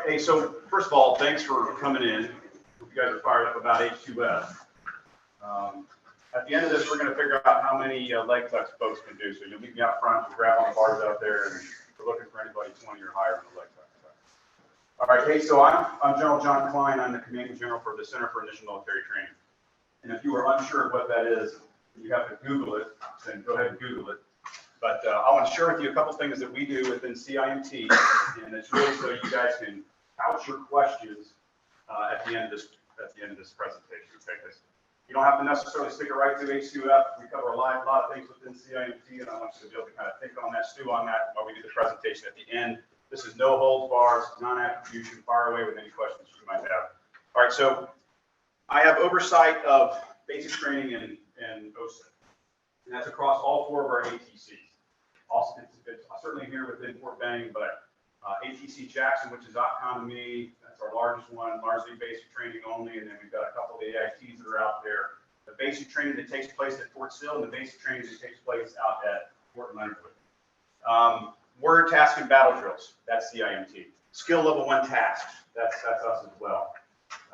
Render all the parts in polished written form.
hey, so first of all, thanks for coming in. Hope you guys are fired up about H2F. At the end of this, we're going to figure out how many leg flex folks can do. So you'll meet me out front, we'll grab on the bars out there, and we're looking for anybody 20 or higher on the leg flex. All right, hey, so I'm General John Kline. I'm the Commanding General for the Center for Initial Military Training. And if you are unsure of what that is, you have to Google it, then go ahead and Google it. But I want to share with you a couple things that we do within CIMT, and it's really so you guys can couch your questions at the end of this presentation. Okay, because you don't have to necessarily stick it right through H2F. We cover a lot of things within CIMT, and I want you to be able to kind of think on that, stew on that while we do the presentation at the end. This is no holds bars, non-attribution. Fire away with any questions you might have. All right, so I have oversight of basic training in Osha, and that's across all 4 of our ATCs. Also, it's certainly here within Fort Benning, but ATC Jackson, which is OPCON to me, that's our largest one, largely basic training only, and then we've got a couple of the AITs that are out there. The basic training that takes place at Fort Sill and the basic training that takes place out at Fort Leonard Wood. Word, task, and battle drills, that's CIMT. Skill level 1 tasks, that's us as well.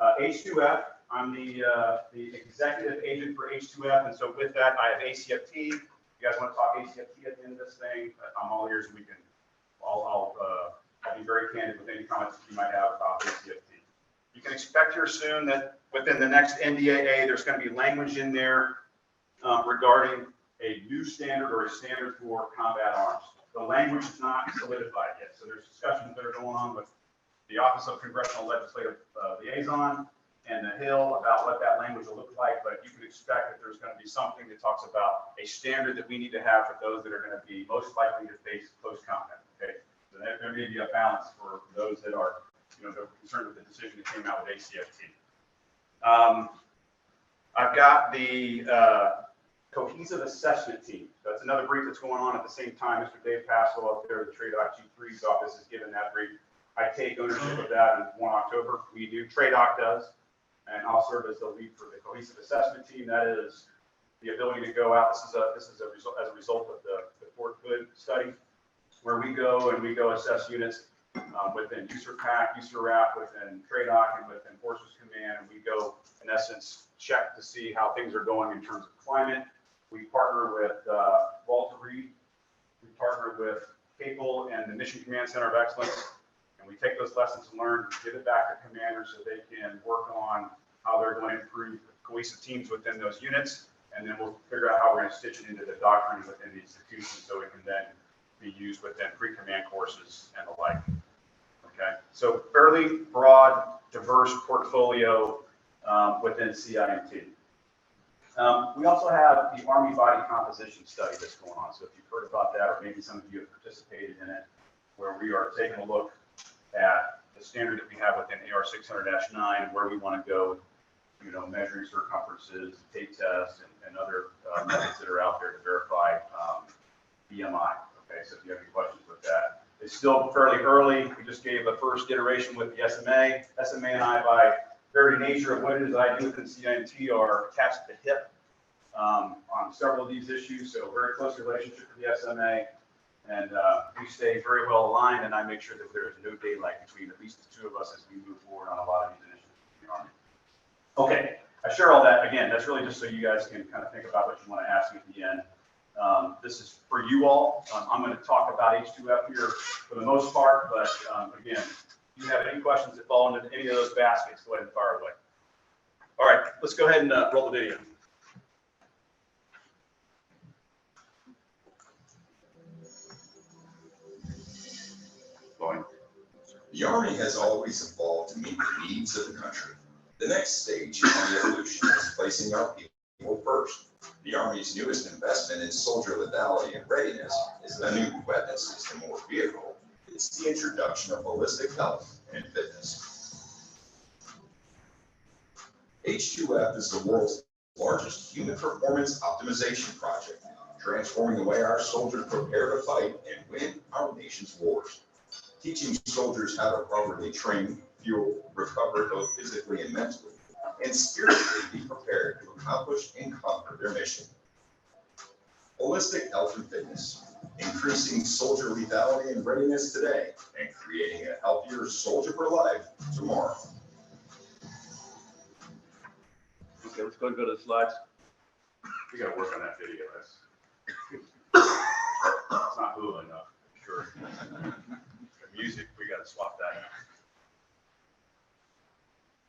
H2F, I'm the executive agent for H2F, and so with that, I have ACFT. You guys want to talk ACFT at the end of this thing? I'm all ears, and I'll be very candid with any comments you might have about ACFT. You can expect here soon that within the next NDAA, there's going to be language in there regarding a new standard or a standard for combat arms. The language is not solidified yet, so there's discussions that are going on with the Office of Congressional Legislative Liaison and the Hill about what that language will look like, but you can expect that there's going to be something that talks about a standard that we need to have for those that are going to be most likely to face close combat. Okay, so there may be a balance for those that are, they're concerned with the decision that came out with ACFT. I've got the cohesive assessment team. That's another brief that's going on at the same time. Mr. Dave Passel up there, the TRADOC G3's office, is given that brief. I take ownership of that in 1 October. We do, TRADOC does. And I'll serve as the lead for the cohesive assessment team. That is the ability to go out. This is a result as a result of the Fort Hood study, where we go assess units within USACIMT, USARAP, within TRADOC, and within Forces Command. And we go, in essence, check to see how things are going in terms of climate. We partner with Walter Reed. We partner with CAPEL and the Mission Command Center of Excellence. And we take those lessons learned, give it back to commanders so they can work on how they're going to improve cohesive teams within those units. And then we'll figure out how we're going to stitch it into the doctrine within the institution so it can then be used within pre-command courses and the like. Okay, so fairly broad, diverse portfolio within CIMT. We also have the Army Body Composition Study that's going on. So if you've heard about that, or maybe some of you have participated in it, where we are taking a look at the standard that we have within AR 600-9, where we want to go, measuring circumferences, tape tests, and other methods that are out there to verify BMI. Okay, so if you have any questions with that. It's still fairly early. We just gave a first iteration with the SMA. SMA and I, by very nature of what it is I do within CIMT, are attached at the hip on several of these issues, so very close relationship with the SMA. And we stay very well aligned, and I make sure that there is no daylight between at least the 2 of us as we move forward on a lot of these initiatives in the Army. Okay, I share all that. Again, that's really just so you guys can kind of think about what you want to ask me at the end. This is for you all. I'm going to talk about H2F here for the most part, but again, if you have any questions that fall into any of those baskets, go ahead and fire away. All right, let's go ahead and roll the video. The Army has always evolved to meet the needs of the country. The next stage in the evolution is placing our people first. The Army's newest investment in soldier lethality and readiness is the new weapon system or vehicle. It's the introduction of holistic health and fitness. H2F is the world's largest human performance optimization project, transforming the way our soldiers prepare to fight and win our nation's wars. Teaching soldiers how to properly train, fuel, recover both physically and mentally, and spiritually be prepared to accomplish and conquer their mission. Holistic health and fitness. increasing soldier lethality and readiness today, and creating a healthier soldier for life tomorrow. Okay, let's go to the slides. We got to work on that video. It's not cool enough, sure. The music, we got to swap that out.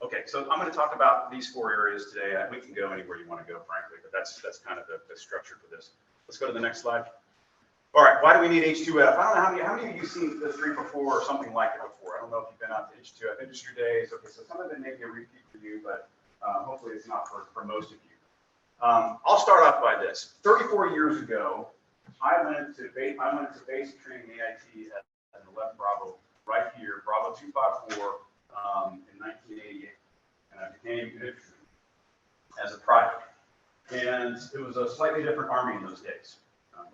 Okay, so I'm going to talk about these 4 areas today. We can go anywhere you want to go, frankly, but that's kind of the structure for this. Let's go to the next slide. All right, why do we need H2F? I don't know how many of you seen this street before or something like it before. I don't know if you've been out to H2F industry days. Okay, so some of it may be a repeat for you, but hopefully it's not for most of you. I'll start off by this. 34 years ago, I went to basic training AIT at 11 Bravo, right here, Bravo 254, in 1988, and I became infantry as a private. And it was a slightly different Army in those days.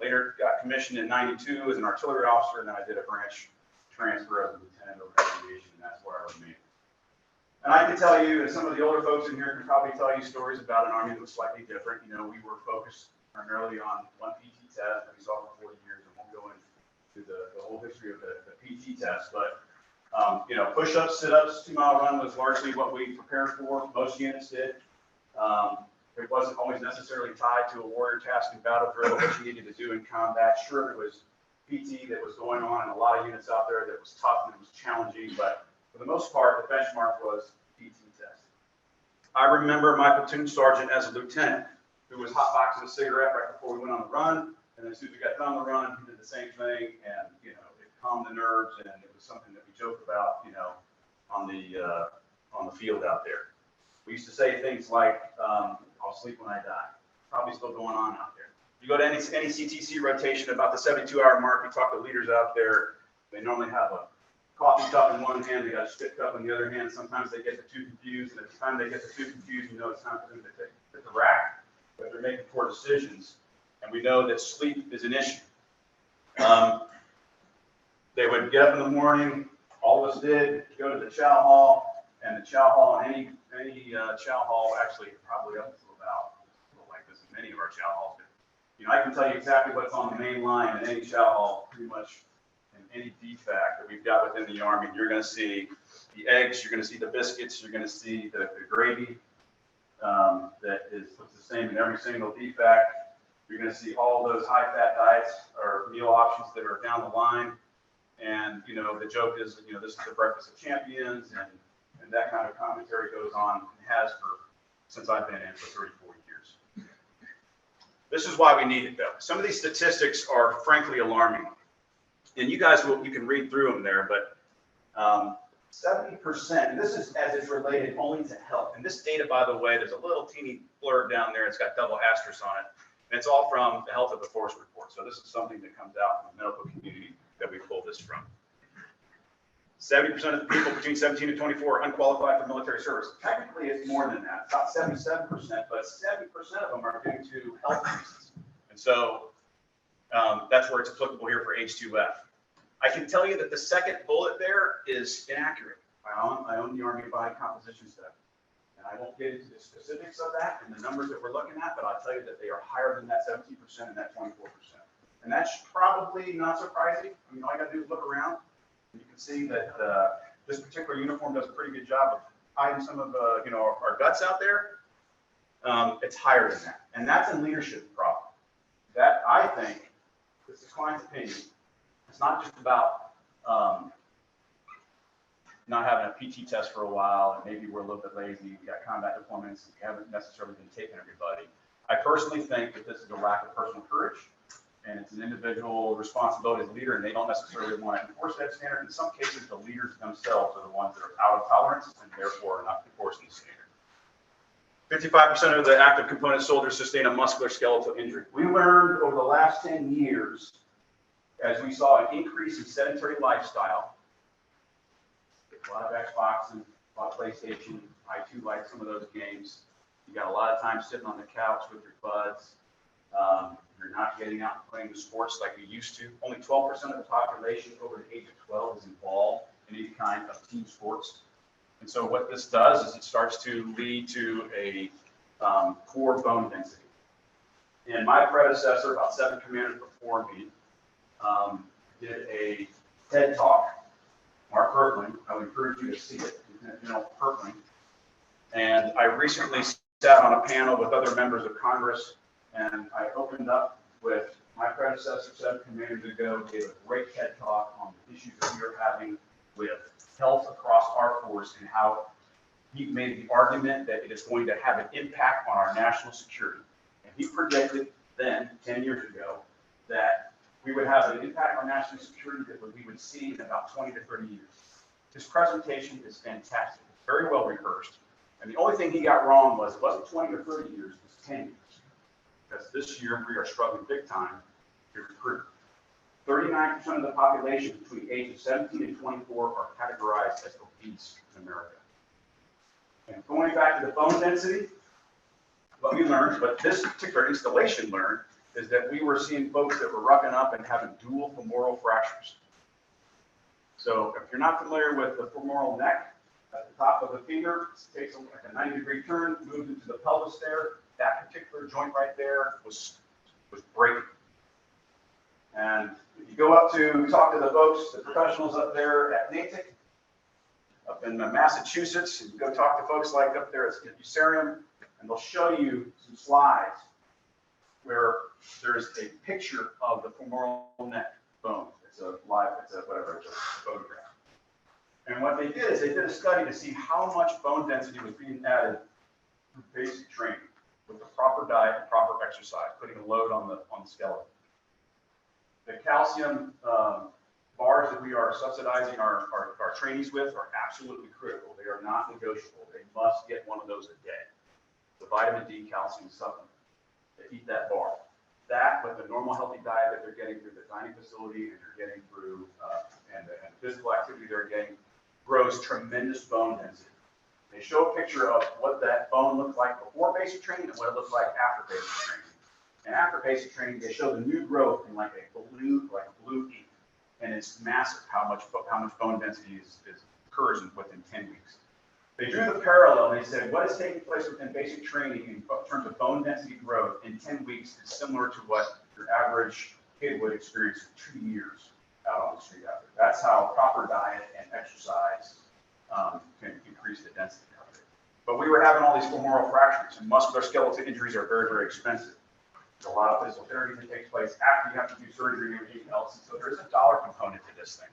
Later got commissioned in 92 as an artillery officer, and then I did a branch transfer as a lieutenant over aviation, and that's where I remained. And I can tell you, and some of the older folks in here can probably tell you stories about an Army that was slightly different. You know, we were focused primarily on one PT test that we saw for 40 years, and won't go into the whole history of the PT test, but you know, push-ups, sit-ups, 2-mile run was largely what we prepared for. Most units did. It wasn't always necessarily tied to a warrior task and battle drill, what you needed to do in combat. Sure, there was PT that was going on in a lot of units out there that was tough and it was challenging, but for the most part, the benchmark was PT test. I remember my platoon sergeant as a lieutenant who was hotboxing a cigarette right before we went on the run, and then as soon as we got done on the run, he did the same thing, and you know, it calmed the nerves, and it was something that we joked about, you know, on the field out there. We used to say things like, I'll sleep when I die. Probably still going on out there. You go to any CTC rotation, about the 72-hour mark, you talk to leaders out there, they normally have a coffee cup in one hand, they got a spit cup in the other hand. Sometimes they get the two confused, and at the time they get the two confused, you know it's time for them to hit the rack, but they're making poor decisions. And we know that sleep is an issue. They would get up in the morning, all of us did, go to the chow hall, and the chow hall, and any chow hall, actually probably up to about, like this, many of our chow halls. You know, I can tell you exactly what's on the main line in any chow hall, pretty much in any defect that we've got within the Army. You're going to see the eggs, you're going to see the biscuits, you're going to see the gravy that looks the same in every single defect. You're going to see all those high-fat diets or meal options that are down the line. And, you know, the joke is, you know, this is the breakfast of champions, and that kind of commentary goes on and has since I've been in for 34 years. This is why we need it, though. Some of these statistics are frankly alarming. And you guys you can read through them there, but 70%, and this is as it's related only to health. And this data, by the way, there's a little teeny blurb down there. It's got double asterisks on it. And it's all from the Health of the Force report. So this is something that comes out from the medical community that we pulled this from. 70% of the people between 17 and 24 are unqualified for military service. Technically, it's more than that. It's about 77%, but 70% of them are due to health reasons. And so that's where it's applicable here for H2F. I can tell you that the second bullet there is inaccurate. I own the Army body composition study. And I won't get into the specifics of that and the numbers that we're looking at, but I'll tell you that they are higher than that 17% and that 24%. And that's probably not surprising. I mean, all I got to do is look around. And you can see that this particular uniform does a pretty good job of hiding some of you know, our guts out there. It's higher than that. And that's a leadership problem. That, I think, this is Kline's opinion. It's not just about not having a PT test for a while, and maybe we're a little bit lazy, we got combat deployments, we haven't necessarily been taking everybody. I personally think that this is a lack of personal courage, and it's an individual responsibility as a leader, and they don't necessarily want to enforce that standard. In some cases, the leaders themselves are the ones that are out of tolerance, and therefore are not enforcing the standard. 55% of the active component soldiers sustain a musculoskeletal injury. We learned over the last 10 years, as we saw an increase in sedentary lifestyle, a lot of Xboxing, a lot of PlayStation. I too like some of those games. You got a lot of time sitting on the couch with your buds. You're not getting out and playing the sports like you used to. Only 12% of the population over the age of 12 is involved in any kind of team sports. And so what this does is it starts to lead to a poor bone density. And my predecessor, about 7 commanders before me, did a TED Talk. Mark Kirkland, I would encourage you to see it, Lieutenant Kirkland. And I recently sat on a panel with other members of Congress, and I opened up with my predecessor 7 commanders ago, gave a great TED Talk on the issues that we are having with health across our force and how he made the argument that it is going to have an impact on our national security. And he predicted then, 10 years ago, that we would have an impact on national security that we would see in about 20 to 30 years. His presentation is fantastic, very well rehearsed. And the only thing he got wrong was it wasn't 20 or 30 years, it was 10 years. Because this year we are struggling big time to recruit. 39% of the population between ages 17 and 24 are categorized as obese in America. And going back to the bone density, what we learned, what this particular installation learned, is that we were seeing folks that were rucking up and having dual femoral fractures. So if you're not familiar with the femoral neck, at the top of the finger, it takes like a 90-degree turn, moves into the pelvis there. That particular joint right there was breaking. And if you go up to talk to the folks, the professionals up there at Natick, up in Massachusetts, and you go talk to folks like up there at USACIMT, and they'll show you some slides where there's a picture of the femoral neck bone. It's a photograph. And what they did is they did a study to see how much bone density was being added through basic training with the proper diet and proper exercise, putting a load on the skeleton. The calcium bars that we are subsidizing our trainees with are absolutely critical. They are not negotiable. They must get one of those a day. The vitamin D calcium supplement. They eat that bar. That with the normal healthy diet that they're getting through the dining facility and they're getting through and the physical activity they're getting grows tremendous bone density. They show a picture of what that bone looked like before basic training and what it looked like after basic training. And after basic training, they show the new growth in like a blue ink. And it's massive how much bone density occurs within 10 weeks. They drew the parallel and they said, what is taking place within basic training in terms of bone density growth in 10 weeks is similar to what your average kid would experience in 2 years out on the street out there. That's how proper diet and exercise can increase the density out there. But we were having all these femoral fractures, and muscular skeletal injuries are very, very expensive. There's a lot of physical therapy that takes place after you have to do surgery and everything else, and so there is a dollar component to this thing.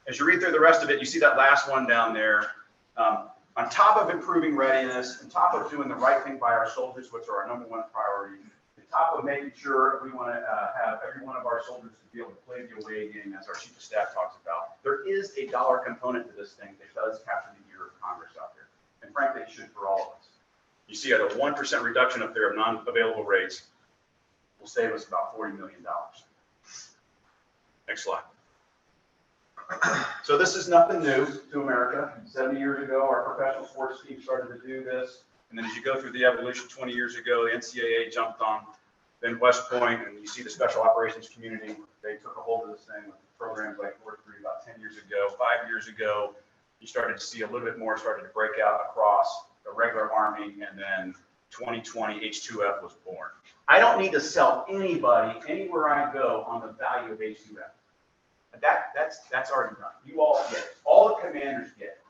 As you read through the rest of it, you see that last one down there. On top of improving readiness, on top of doing the right thing by our soldiers, which are our #1 priority, on top of making sure we want to have every one of our soldiers to be able to play the away game, as our chief of staff talks about, there is a dollar component to this thing that does capture the ear of Congress out there. And frankly, it should for all of us. You see at a 1% reduction up there of non-available rates will save us about $40 million. Next slide. So this is nothing new to America. 70 years ago, our professional sports team started to do this. And then as you go through the evolution 20 years ago, the NCAA jumped on, then West Point, and you see the special operations community. They took a hold of this thing with programs like Fort Greene about 10 years ago. 5 years ago, you started to see a little bit more started to break out across the regular Army, and then 2020 H2F was born. I don't need to sell anybody anywhere I go on the value of H2F. That's already done. You all get it. All the commanders get it.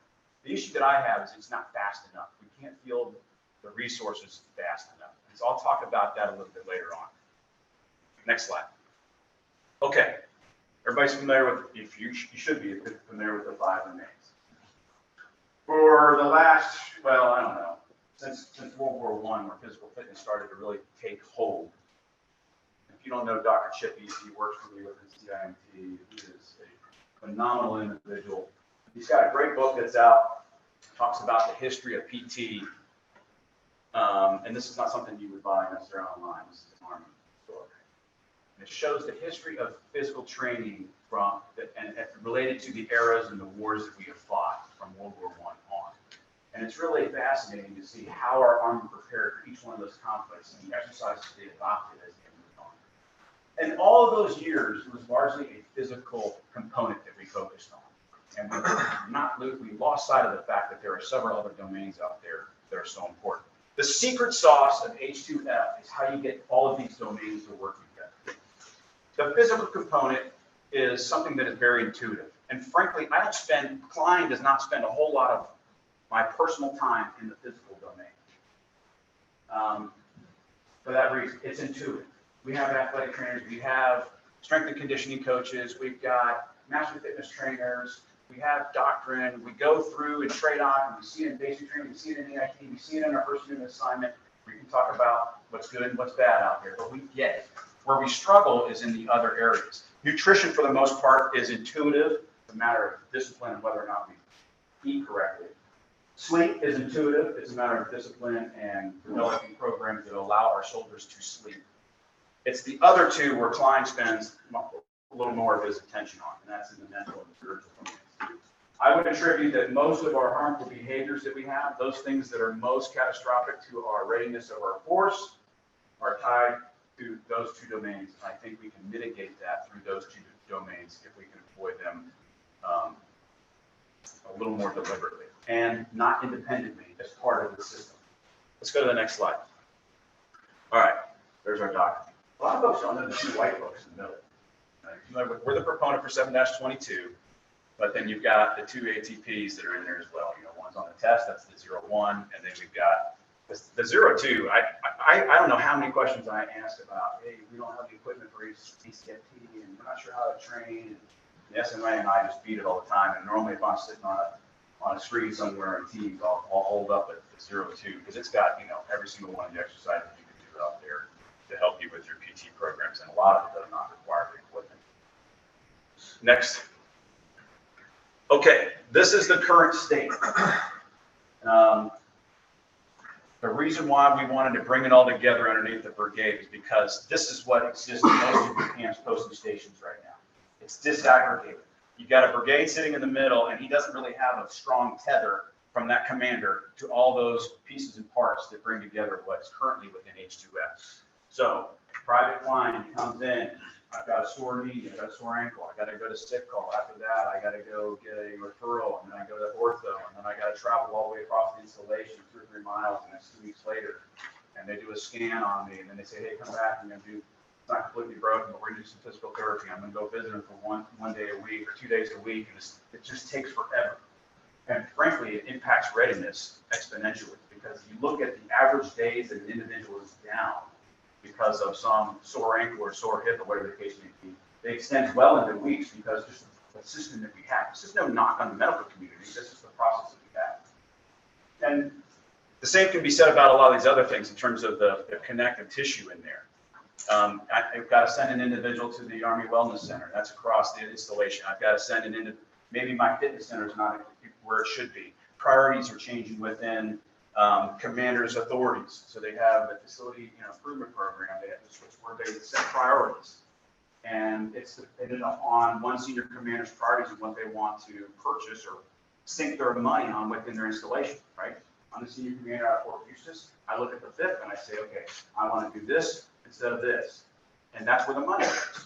The issue that I have is it's not fast enough. We can't field the resources fast enough. And so I'll talk about that a little bit later on. Next slide. Okay. Everybody's familiar with, you should be familiar with the 5 domains. For the last, well, I don't know, since World War I, where physical fitness started to really take hold. If you don't know Dr. Chippy, he works for me with USACIMT. He is a phenomenal individual. He's got a great book that's out, talks about the history of PT. And this is not something you would buy necessarily online. This is an Army book. And it shows the history of physical training and related to the eras and the wars that we have fought from World War I on. And it's really fascinating to see how our Army prepared for each one of those conflicts and the exercises they adopted as they moved on. And all of those years, it was largely a physical component that we focused on. And we lost sight of the fact that there are several other domains out there that are so important. The secret sauce of H2F is how you get all of these domains to work together. The physical component is something that is very intuitive. And frankly, Kline does not spend a whole lot of my personal time in the physical domain. For that reason, it's intuitive. We have athletic trainers, we have strength and conditioning coaches, we've got master fitness trainers, we have doctrine, we go through and trade off, and we see it in basic training, we see it in EIT, we see it in our first unit assignment. We can talk about what's good and what's bad out there, but we get it. Where we struggle is in the other areas. Nutrition, for the most part, is intuitive. It's a matter of discipline and whether or not we eat correctly. Sleep is intuitive. It's a matter of discipline and developing programs that allow our soldiers to sleep. It's the other two where Kline spends a little more of his attention on, and that's in the mental and spiritual domains. I would attribute that most of our harmful behaviors that we have, those things that are most catastrophic to our readiness of our force, are tied to those two domains. I think we can mitigate that through those two domains if we can avoid them a little more deliberately and not independently as part of the system. Let's go to the next slide. All right, there's our document. A lot of folks don't know the two white books in the middle. We're the proponent for 7-22, but then you've got the two ATPs that are in there as well. You know, one's on the test, that's the 01, and then we've got the 02. I don't know how many questions I asked about, hey, we don't have the equipment for ECFT, and we're not sure how to train. And the SMA and I just beat it all the time. And normally if I'm sitting on a screen somewhere in Teams, I'll hold up at the 02 because it's got, you know, every single one of the exercises you can do out there to help you with your PT programs. And a lot of it does not require the equipment. Next. Okay, this is the current state. The reason why we wanted to bring it all together underneath the brigade is because this is what exists in most of the camps, posting stations right now. It's disaggregated. You've got a brigade sitting in the middle, and he doesn't really have a strong tether from that commander to all those pieces and parts that bring together what's currently within H2F. So Private Kline comes in. I've got a sore knee, I've got a sore ankle, I got to go to sick call. After that, I got to go get a referral, and then I go to ortho, and then I got to travel all the way across the installation 2 or 3 miles, and that's 2 weeks later. And they do a scan on me, and then they say, hey, come back, I'm going to do, it's not completely broken, but we're going to do some physical therapy. I'm going to go visit them for one day a week or 2 days a week, and it just takes forever. And frankly, it impacts readiness exponentially, because you look at the average days that an individual is down because of some sore ankle or sore hip or whatever the case may be, they extend well into weeks because just the system that we have. This is no knock on the medical community. This is the process that we have. And the same can be said about a lot of these other things in terms of the connective tissue in there. I've got to send an individual to the Army Wellness Center. That's across the installation. I've got to send an individual. Maybe my fitness center is not where it should be. Priorities are changing within commanders' authorities. So they have the facility improvement program. They have this where they set priorities. And it's dependent on one senior commander's priorities and what they want to purchase or sink their money on within their installation, right? I'm the senior commander out of Fort Eustis. I look at the fifth and I say, okay, I want to do this instead of this. And that's where the money is.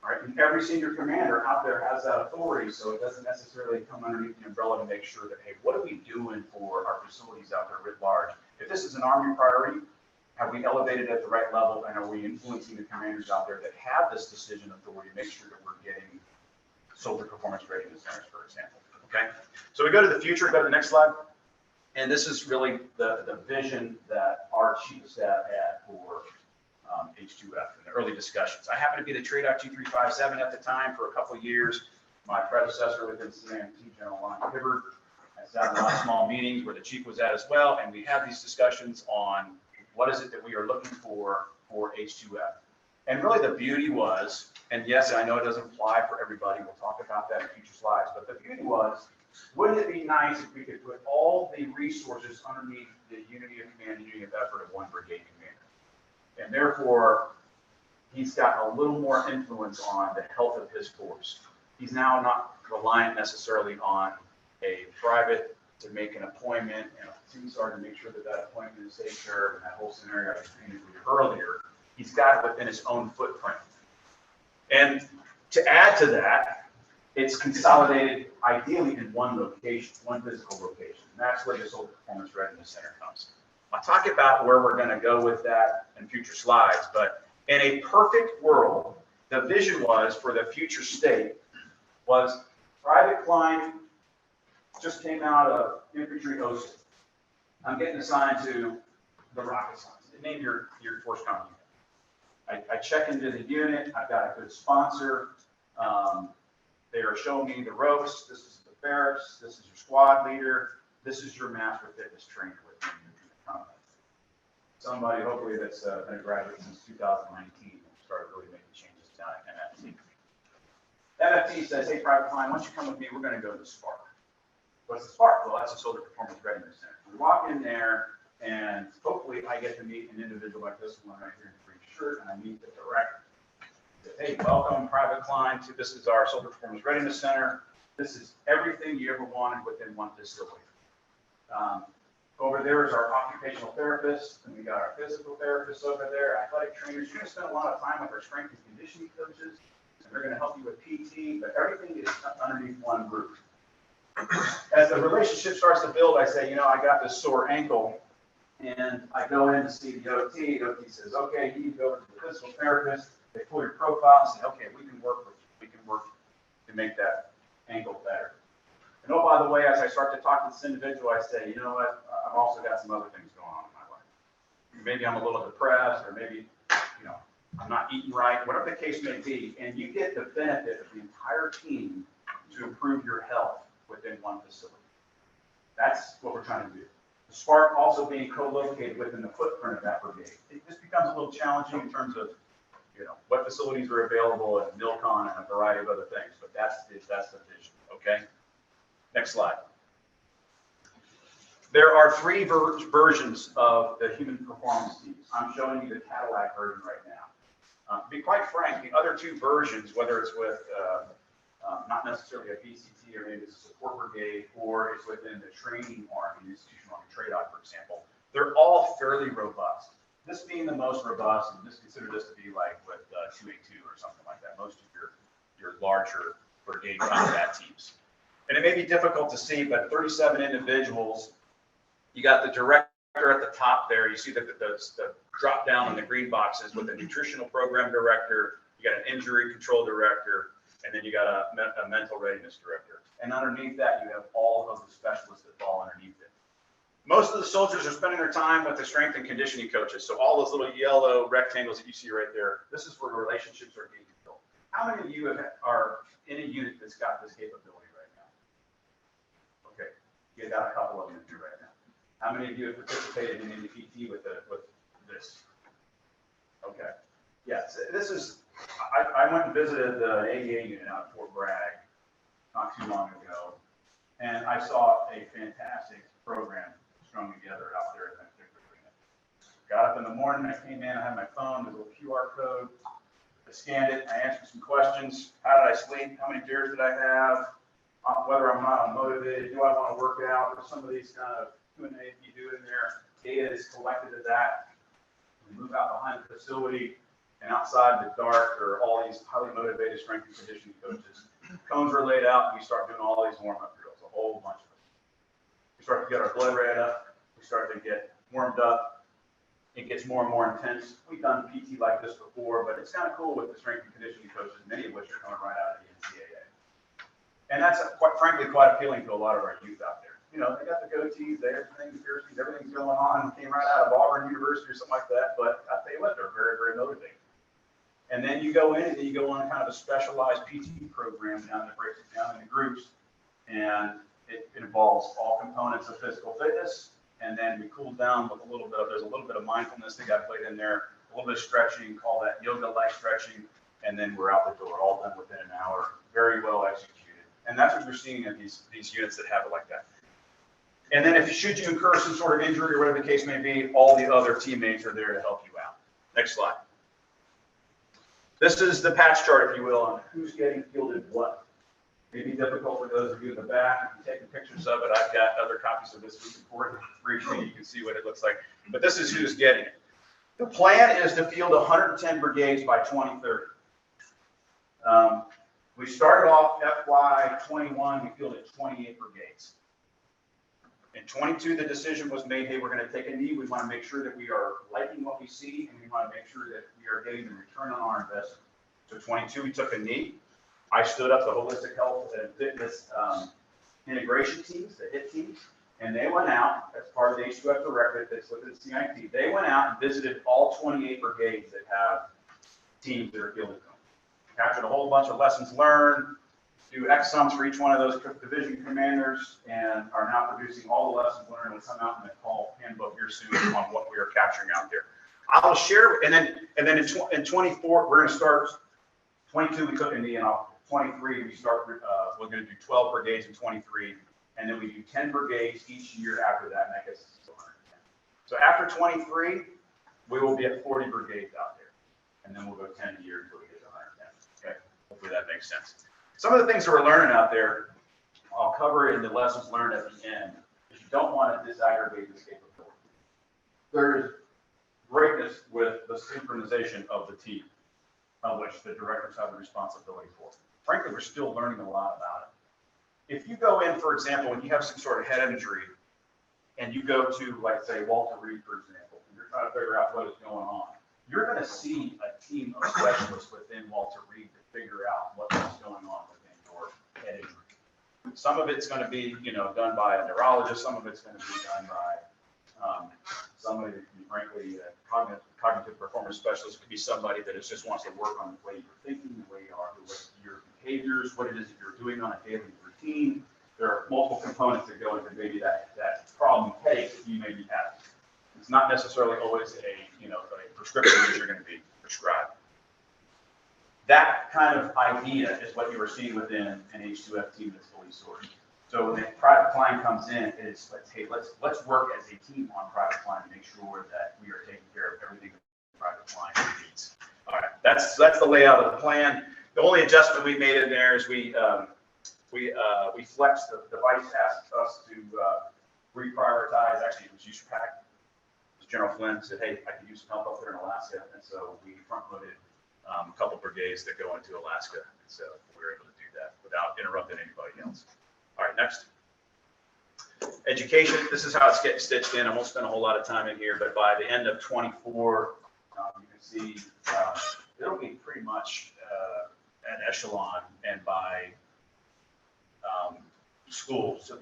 All right, and every senior commander out there has that authority, so it doesn't necessarily come underneath the umbrella to make sure that, hey, what are we doing for our facilities out there writ large? If this is an Army priority, have we elevated at the right level, and are we influencing the commanders out there that have this decision authority to make sure that we're getting soldier performance readiness centers, for example, okay? So we go to the future, go to the next slide, and this is really the vision that our chief of staff had for H2F in the early discussions. I happened to be the TRADOC 2357 at the time for a couple of years. My predecessor within CIMT, General Ron Hibbard, I sat in a lot of small meetings where the chief was at as well, and we had these discussions on what is it that we are looking for H2F. And really the beauty was, and yes, I know it doesn't apply for everybody, we'll talk about that in future slides, but the beauty was, wouldn't it be nice if we could put all the resources underneath the unity of command and unity of effort of one brigade commander? And therefore, he's got a little more influence on the health of his force. He's now not reliant necessarily on a private to make an appointment and a platoon sergeant to make sure that that appointment is taken care of and that whole scenario I explained to you earlier. He's got it within his own footprint. And to add to that, it's consolidated ideally in one location, one physical location. And that's where the Soldier Performance Readiness Center comes. I'll talk about where we're going to go with that in future slides, but in a perfect world, The vision was for the future state was Private Kline just came out of infantry Osha. I'm getting assigned to the rocket science. Name your force company. I check into the unit. I've got a good sponsor. They are showing me the ropes. This is the barracks. This is your squad leader. This is your master fitness trainer with me. Somebody, hopefully, that's been a graduate since 2019, started really making changes down at MFT. MFT says, hey, Private Kline, why don't you come with me? We're going to go to the Spark. What's the Spark? Well, that's a Soldier Performance Readiness Center. We walk in there, and hopefully I get to meet an individual like this one right here in the green shirt, and I meet the director. Hey, welcome, Private Kline. This is our Soldier Performance Readiness Center. This is everything you ever wanted within one facility. Over there is our occupational therapist, and we got our physical therapists over there, athletic trainers. You're going to spend a lot of time with our strength and conditioning coaches, and they're going to help you with PT, but everything is underneath one roof. As the relationship starts to build, I say, I got this sore ankle, and I go in to see the OT. The OT says, okay, you need to go over to the physical therapist. They pull your profile and say, okay, we can work with you. We can work to make that ankle better. And oh, by the way, as I start to talk to this individual, I say, you know what? I've also got some other things going on in my life. Maybe I'm a little depressed, or maybe, I'm not eating right, whatever the case may be. And you get the benefit of the entire team to improve your health within one facility. That's what we're trying to do. The Spark also being co-located within the footprint of that brigade. This becomes a little challenging in terms of, what facilities are available at Milcon and a variety of other things, but that's the vision, okay? Next slide. There are three versions of the human performance teams. I'm showing you the Cadillac version right now. To be quite frank, the other two versions, whether it's with not necessarily a BCT or maybe it's a support brigade, or it's within the training arm, the institutional arm, TRADOC, for example, they're all fairly robust. This being the most robust, and just consider this to be like with 282 or something like that, most of your larger brigade combat teams. And it may be difficult to see, but 37 individuals. You got the director at the top there. You see the drop down in the green boxes with the nutritional program director. You got an injury control director, and then you got a mental readiness director. And underneath that, you have all of the specialists that fall underneath it. Most of the soldiers are spending their time with the strength and conditioning coaches. So all those little yellow rectangles that you see right there, this is where relationships are being built. How many of you are in a unit that's got this capability right now? Okay, you got a couple of them here right now. How many of you have participated in any PT with this? Okay, yes, this is, I went and visited the AEA unit out at Fort Bragg not too long ago, and I saw a fantastic program strung together out there in that particular unit. Got up in the morning, I came in, I had my phone, there's a little QR code. I scanned it, I answered some questions. How did I sleep? How many beers did I have? Whether I'm not unmotivated, do I want to work out? Or some of these kind of Q&A you do in there. Data is collected at that. We move out behind the facility, and outside the dark are all these highly motivated strength and conditioning coaches. Cones are laid out, and we start doing all these warm-up drills, a whole bunch of them. We start to get our blood rate up. We start to get warmed up. It gets more and more intense. We've done PT like this before, but it's kind of cool with the strength and conditioning coaches, many of which are coming right out of the NCAA. And that's quite frankly quite appealing to a lot of our youth out there. They got the goatees, they have things, piercings, everything's going on. Came right out of Auburn University or something like that. But I tell you what, they're very, very motivating. And then you go in and then you go on kind of a specialized PT program down that breaks it down into groups. And it involves all components of physical fitness. And then we cool down with there's a little bit of mindfulness that got played in there, a little bit of stretching, call that yoga-like stretching. And then we're out the door, all done within an hour, very well executed. And that's what you're seeing in these units that have it like that. And then should you incur some sort of injury or whatever the case may be, all the other teammates are there to help you out. Next slide. This is the patch chart, if you will, on who's getting fielded what. It may be difficult for those of you in the back. If you're taking pictures of it, I've got other copies of this we can forward briefly. You can see what it looks like. But this is who's getting it. The plan is to field 110 brigades by 2030. We started off FY21, we fielded 28 brigades. In 22, the decision was made, hey, we're going to take a knee. We want to make sure that we are liking what we see, and we want to make sure that we are getting the return on our investment. So 22, we took a knee. I stood up the holistic health and fitness integration teams, the HIT teams, and they went out as part of the H2F directive that's within CIMT. They went out and visited all 28 brigades that have teams that are fielding them. Captured a whole bunch of lessons learned, do X-sums for each one of those division commanders, and are now producing all the lessons learned. Will come out in the call handbook here soon on what we are capturing out there. I'll share, and then in 24, we're going to start. 22, we took a knee, and 23, we start. We're going to do 12 brigades in 23, and then we do 10 brigades each year after that, and that gets us to 110. So after 23, we will be at 40 brigades out there, and then we'll go 10 a year until we get to 110. Okay, hopefully that makes sense. Some of the things that we're learning out there, I'll cover in the lessons learned at the end. If you don't want to disaggregate this capability, there's greatness with the synchronization of the team, of which the directors have the responsibility for. Frankly, we're still learning a lot about it. If you go in, for example, when you have some sort of head injury, and you go to, like, say, Walter Reed, for example, and you're trying to figure out what is going on, you're going to see a team of specialists within Walter Reed to figure out what's going on within your head injury. Some of it's going to be, done by a neurologist. Some of it's going to be done by somebody that, frankly, cognitive performance specialist. Could be somebody that just wants to work on the way you're thinking, the way you are, your behaviors, what it is that you're doing on a daily routine. There are multiple components that go into maybe that problem headache that you may be having. It's not necessarily always a prescription that you're going to be prescribed. That kind of idea is what you are seeing within an H2F team that's fully sorted. So when a private client comes in, it's like, hey, let's work as a team on private client to make sure that we are taking care of everything the private client needs. All right, that's the layout of the plan. The only adjustment we made in there is we flexed the vice asked us to reprioritize. Actually, it was USACIMT. General Flynn said, hey, I could use some help up there in Alaska, and so we front-loaded a couple brigades that go into Alaska. So we were able to do that without interrupting anybody else. All right, next. Education. This is how it's getting stitched in. I won't spend a whole lot of time in here, but by the end of 24, you can see it'll be pretty much an echelon, and by schools. So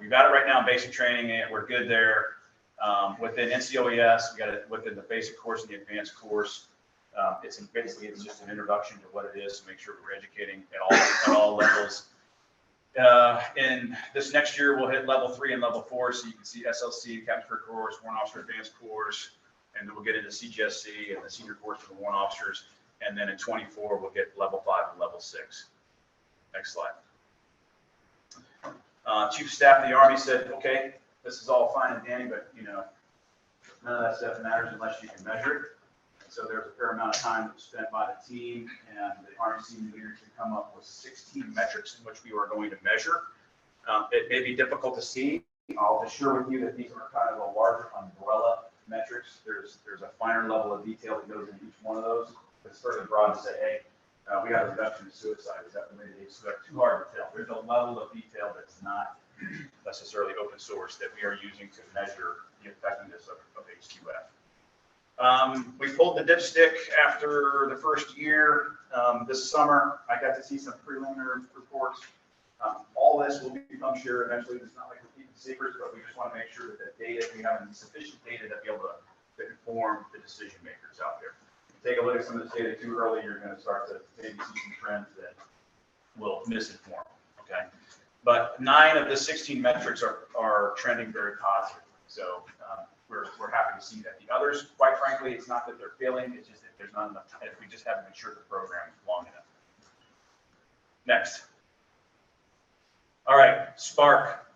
we've got it right now in basic training, and we're good there. Within NCOES, we got it within the basic course and the advanced course. It's just an introduction to what it is to make sure we're educating at all levels. In this next year, we'll hit level 3 and level 4. So you can see SLC, Captain Career Course, Warrant Officer Advanced Course, and then we'll get into CGSC and the senior course for the warrant officers. And then in 24, we'll get level 5 and level 6. Next slide. Chief of Staff of the Army said, okay, this is all fine and dandy, but none of that stuff matters unless you can measure it. And so there's a fair amount of time spent by the team and the Army senior leaders to come up with 16 metrics in which we are going to measure. It may be difficult to see. I'll just share with you that these are kind of a larger umbrella metrics. There's a finer level of detail that goes into each one of those. It's fairly broad to say, hey, we got a reduction in suicide. Is that related to suicide? Too hard to tell. There's a level of detail that's not necessarily open source that we are using to measure the effectiveness of H2F. We pulled the dipstick after the first year. This summer, I got to see some preliminary reports. All this will become sure eventually. It's not like we're keeping secrets, but we just want to make sure that the data, we have sufficient data to be able to inform the decision makers out there. Take a look at some of this data too early, you're going to start to maybe see some trends that will misinform. Okay, but 9 of the 16 metrics are trending very positive. So we're happy to see that. The others, quite frankly, it's not that they're failing, it's just that there's not enough time. We just haven't matured the program long enough. Next. All right, Spark.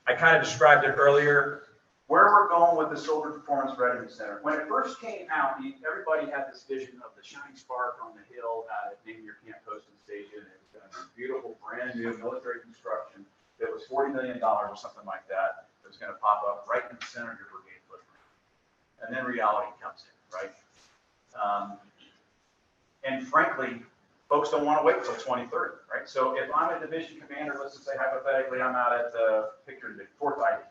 I kind of described it earlier. Where we're going with the Soldier Performance Readiness Center. When it first came out, everybody had this vision of the shining spark on the hill at Navy Your Camp Posting Station. It was going to be beautiful, brand new military construction. It was $40 million or something like that. It was going to pop up right in the center of your brigade footprint. And then reality comes in, right? And frankly, folks don't want to wait until 2030, right? So if I'm a division commander, let's just say hypothetically, I'm out at picture the 4th ID.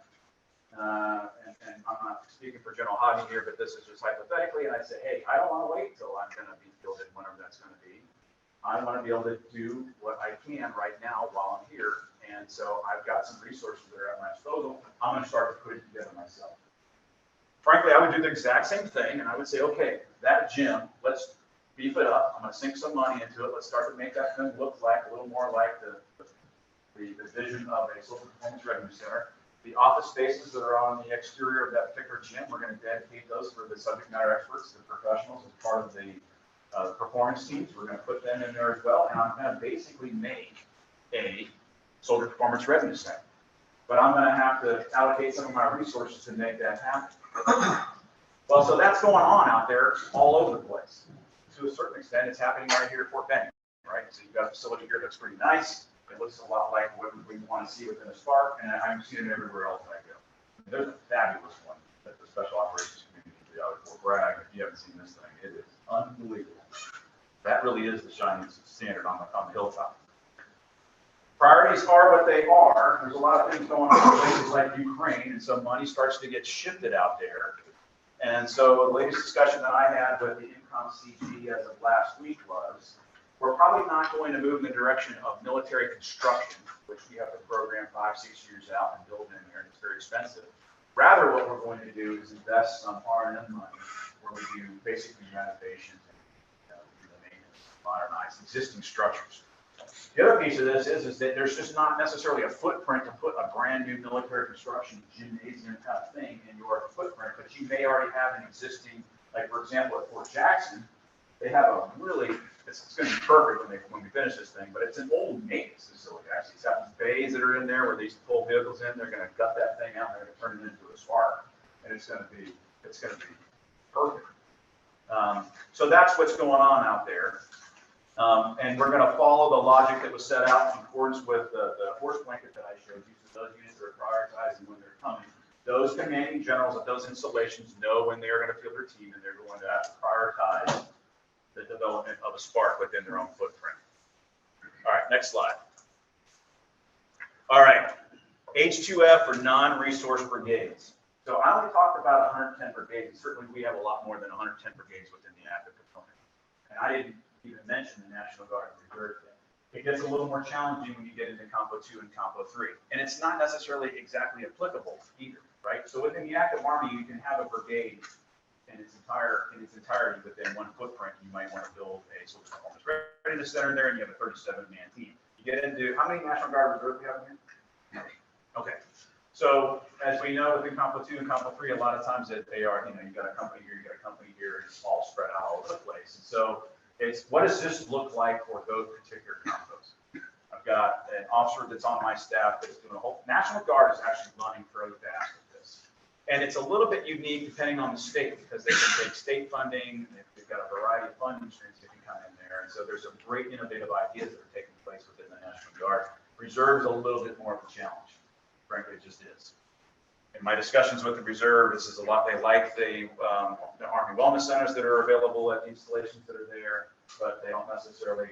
And I'm not speaking for General Hodge here, but this is just hypothetically, and I say, hey, I don't want to wait until I'm going to be fielded, whenever that's going to be. I want to be able to do what I can right now while I'm here. And so I've got some resources that are at my disposal. I'm going to start to put it together myself. Frankly, I would do the exact same thing, and I would say, okay, that gym, let's beef it up. I'm going to sink some money into it. Let's start to make that thing look like a little more like the vision of a social performance revenue center. The office spaces that are on the exterior of that particular gym, we're going to dedicate those for the subject matter experts, the professionals, as part of the performance teams. We're going to put them in there as well, and I'm going to basically make a soldier performance revenue center. But I'm going to have to allocate some of my resources to make that happen. Well, so that's going on out there all over the place. To a certain extent, it's happening right here at Fort Benning, right? So you've got a facility here that's pretty nice. It looks a lot like what we want to see within a Spark, and I'm seeing it everywhere else I go. There's a fabulous one that the Special Operations Community out of Fort Bragg. If you haven't seen this thing, it is unbelievable. That really is the shining standard on the hilltop. Priorities are what they are. There's a lot of things going on in places like Ukraine, and so money starts to get shifted out there. And so the latest discussion that I had with the Incom CG as of last week was, we're probably not going to move in the direction of military construction, which we have to program 5-6 years out and build in there, and it's very expensive. Rather, what we're going to do is invest some R&M money where we do basically renovations and do the maintenance, modernize existing structures. The other piece of this is that there's just not necessarily a footprint to put a brand new military construction gymnasium kind of thing in your footprint, but you may already have an existing, like for example at Fort Jackson, they have a really, it's going to be perfect when we finish this thing, but it's an old maintenance facility. Actually, it's got these bays that are in there where these pull vehicles in. They're going to gut that thing out and they're going to turn it into a Spark, and it's going to be perfect. So that's what's going on out there. And we're going to follow the logic that was set out in accordance with the horse blanket that I showed you. So those units that are prioritized and when they're coming, those commanding generals of those installations know when they are going to field their team, and they're going to have to prioritize the development of a Spark within their own footprint. All right, next slide. All right, H2F or non-resource brigades. So I only talked about 110 brigades. Certainly we have a lot more than 110 brigades within the active component. And I didn't even mention the National Guard and Reserve thing. It gets a little more challenging when you get into Compo 2 and Compo 3. And it's not necessarily exactly applicable either, right? So within the active Army, you can have a brigade in its entirety within one footprint. You might want to build a soldier performance readiness center there, and you have a 37-man team. You get into, how many National Guard Reserve do you have here? Okay. So as we know, within Compo 2 and Compo 3, a lot of times that they are, you've got a company here, you've got a company here, it's all spread out all over the place. And so it's, what does this look like for those particular combos? I've got an officer that's on my staff that's doing a whole, National Guard is actually running fairly fast with this. And it's a little bit unique depending on the state, because they can take state funding, they've got a variety of funding streams that can come in there. And so there's some great innovative ideas that are taking place within the National Guard. Reserve is a little bit more of a challenge. Frankly, it just is. In my discussions with the Reserve, this is a lot, they like the Army Wellness Centers that are available at the installations that are there, but they don't necessarily,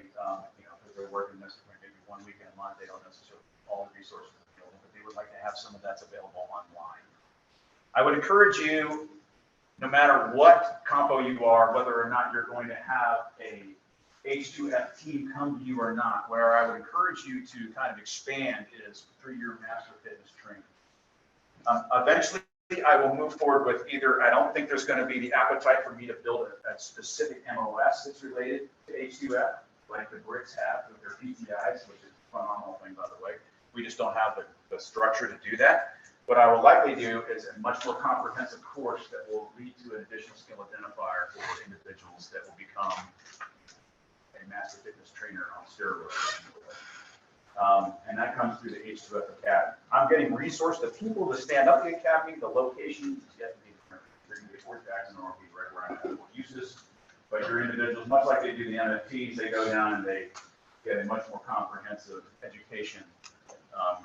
because they're working this maybe 1 week in a month, they don't necessarily have all the resources available, but they would like to have some of that's available online. I would encourage you, no matter what compo you are, whether or not you're going to have a H2F team come to you or not, where I would encourage you to kind of expand is through your master fitness training. Eventually, I will move forward with either, I don't think there's going to be the appetite for me to build a specific MOS that's related to H2F, like the Brits have with their PTIs, which is a phenomenal thing, by the way. We just don't have the structure to do that. What I will likely do is a much more comprehensive course that will lead to an additional skill identifier for individuals that will become a master fitness trainer on steroids. And that comes through the H2F Academy. I'm getting resourced, the people to stand up the academy, the location is yet to be determined. They're going to be Fort Jackson or be right where I'm at, we'll use this. But your individuals, much like they do the MFTs, they go down and they get a much more comprehensive education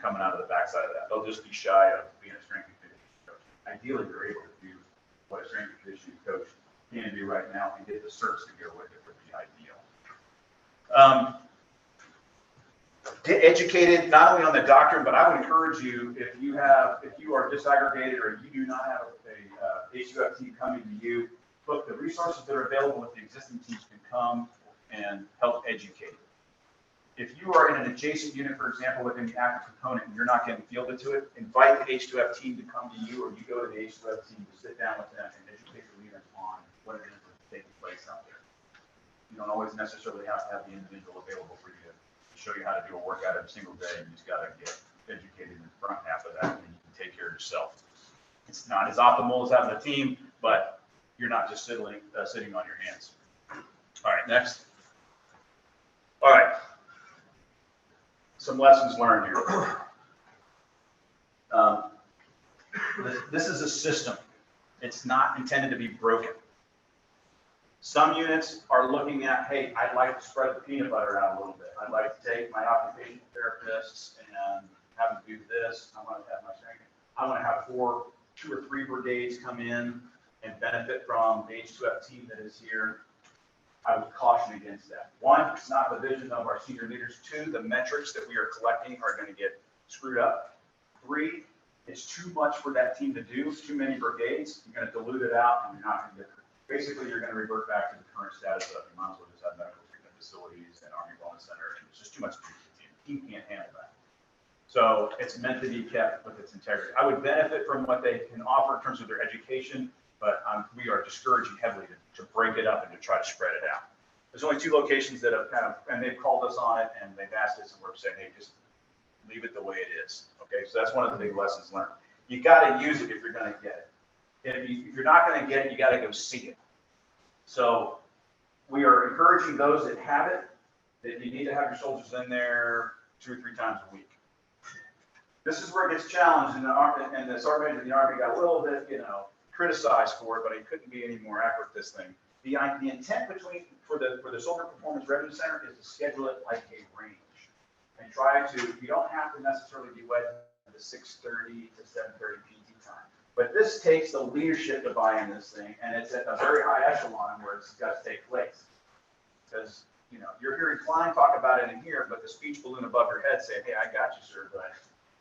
coming out of the backside of that. They'll just be shy of being a strength and conditioning coach. Ideally, they're able to do what a strength and conditioning coach can do right now and get the certs to go with it would be ideal. Educated not only on the doctrine, but I would encourage you, if you are disaggregated or you do not have a H2F team coming to you, look, the resources that are available with the existing teams can come and help educate. If you are in an adjacent unit, for example, within the active component, and you're not getting fielded to it, invite the H2F team to come to you, or you go to the H2F team to sit down with them and educate the leaders on what it is that's taking place out there. You don't always necessarily have to have the individual available for you to show you how to do a workout every single day. You just got to get educated in the front half of that, and you can take care of yourself. It's not as optimal as having a team, but you're not just sitting on your hands. All right, next. All right. Some lessons learned here. This is a system. It's not intended to be broken. Some units are looking at, hey, I'd like to spread the peanut butter out a little bit. I'd like to take my occupational therapists and have them do this. I want to have my strength. I want to have 2 or 3 brigades come in and benefit from the H2F team that is here. I would caution against that. 1, it's not the vision of our senior leaders. 2, the metrics that we are collecting are going to get screwed up. 3, it's too much for that team to do. Too many brigades. You're going to dilute it out, and you're not going to get it. Basically, you're going to revert back to the current status of you might as well just have medical treatment facilities and Army Wellness Center. It's just too much to do for the team. The team can't handle that. So it's meant to be kept with its integrity. I would benefit from what they can offer in terms of their education, but we are discouraging heavily to break it up and to try to spread it out. There's only 2 locations that have and they've called us on it, and they've asked us, and we're saying, hey, just leave it the way it is. Okay, so that's one of the big lessons learned. You got to use it if you're going to get it. If you're not going to get it, you got to go see it. So we are encouraging those that have it, that you need to have your soldiers in there 2 or 3 times a week. This is where it gets challenged, and the sergeant major of the Army got a little bit, criticized for it, but he couldn't be any more accurate with this thing. The intent for the Soldier Performance Revenue Center is to schedule it like a range, and try to. You don't have to necessarily be wed to the 6:30 to 7:30 PT time, but this takes the leadership to buy in this thing, and it's at a very high echelon where it's got to take place. Because you're hearing Kline talk about it in here, but the speech balloon above your head saying, "Hey, I got you, sir," but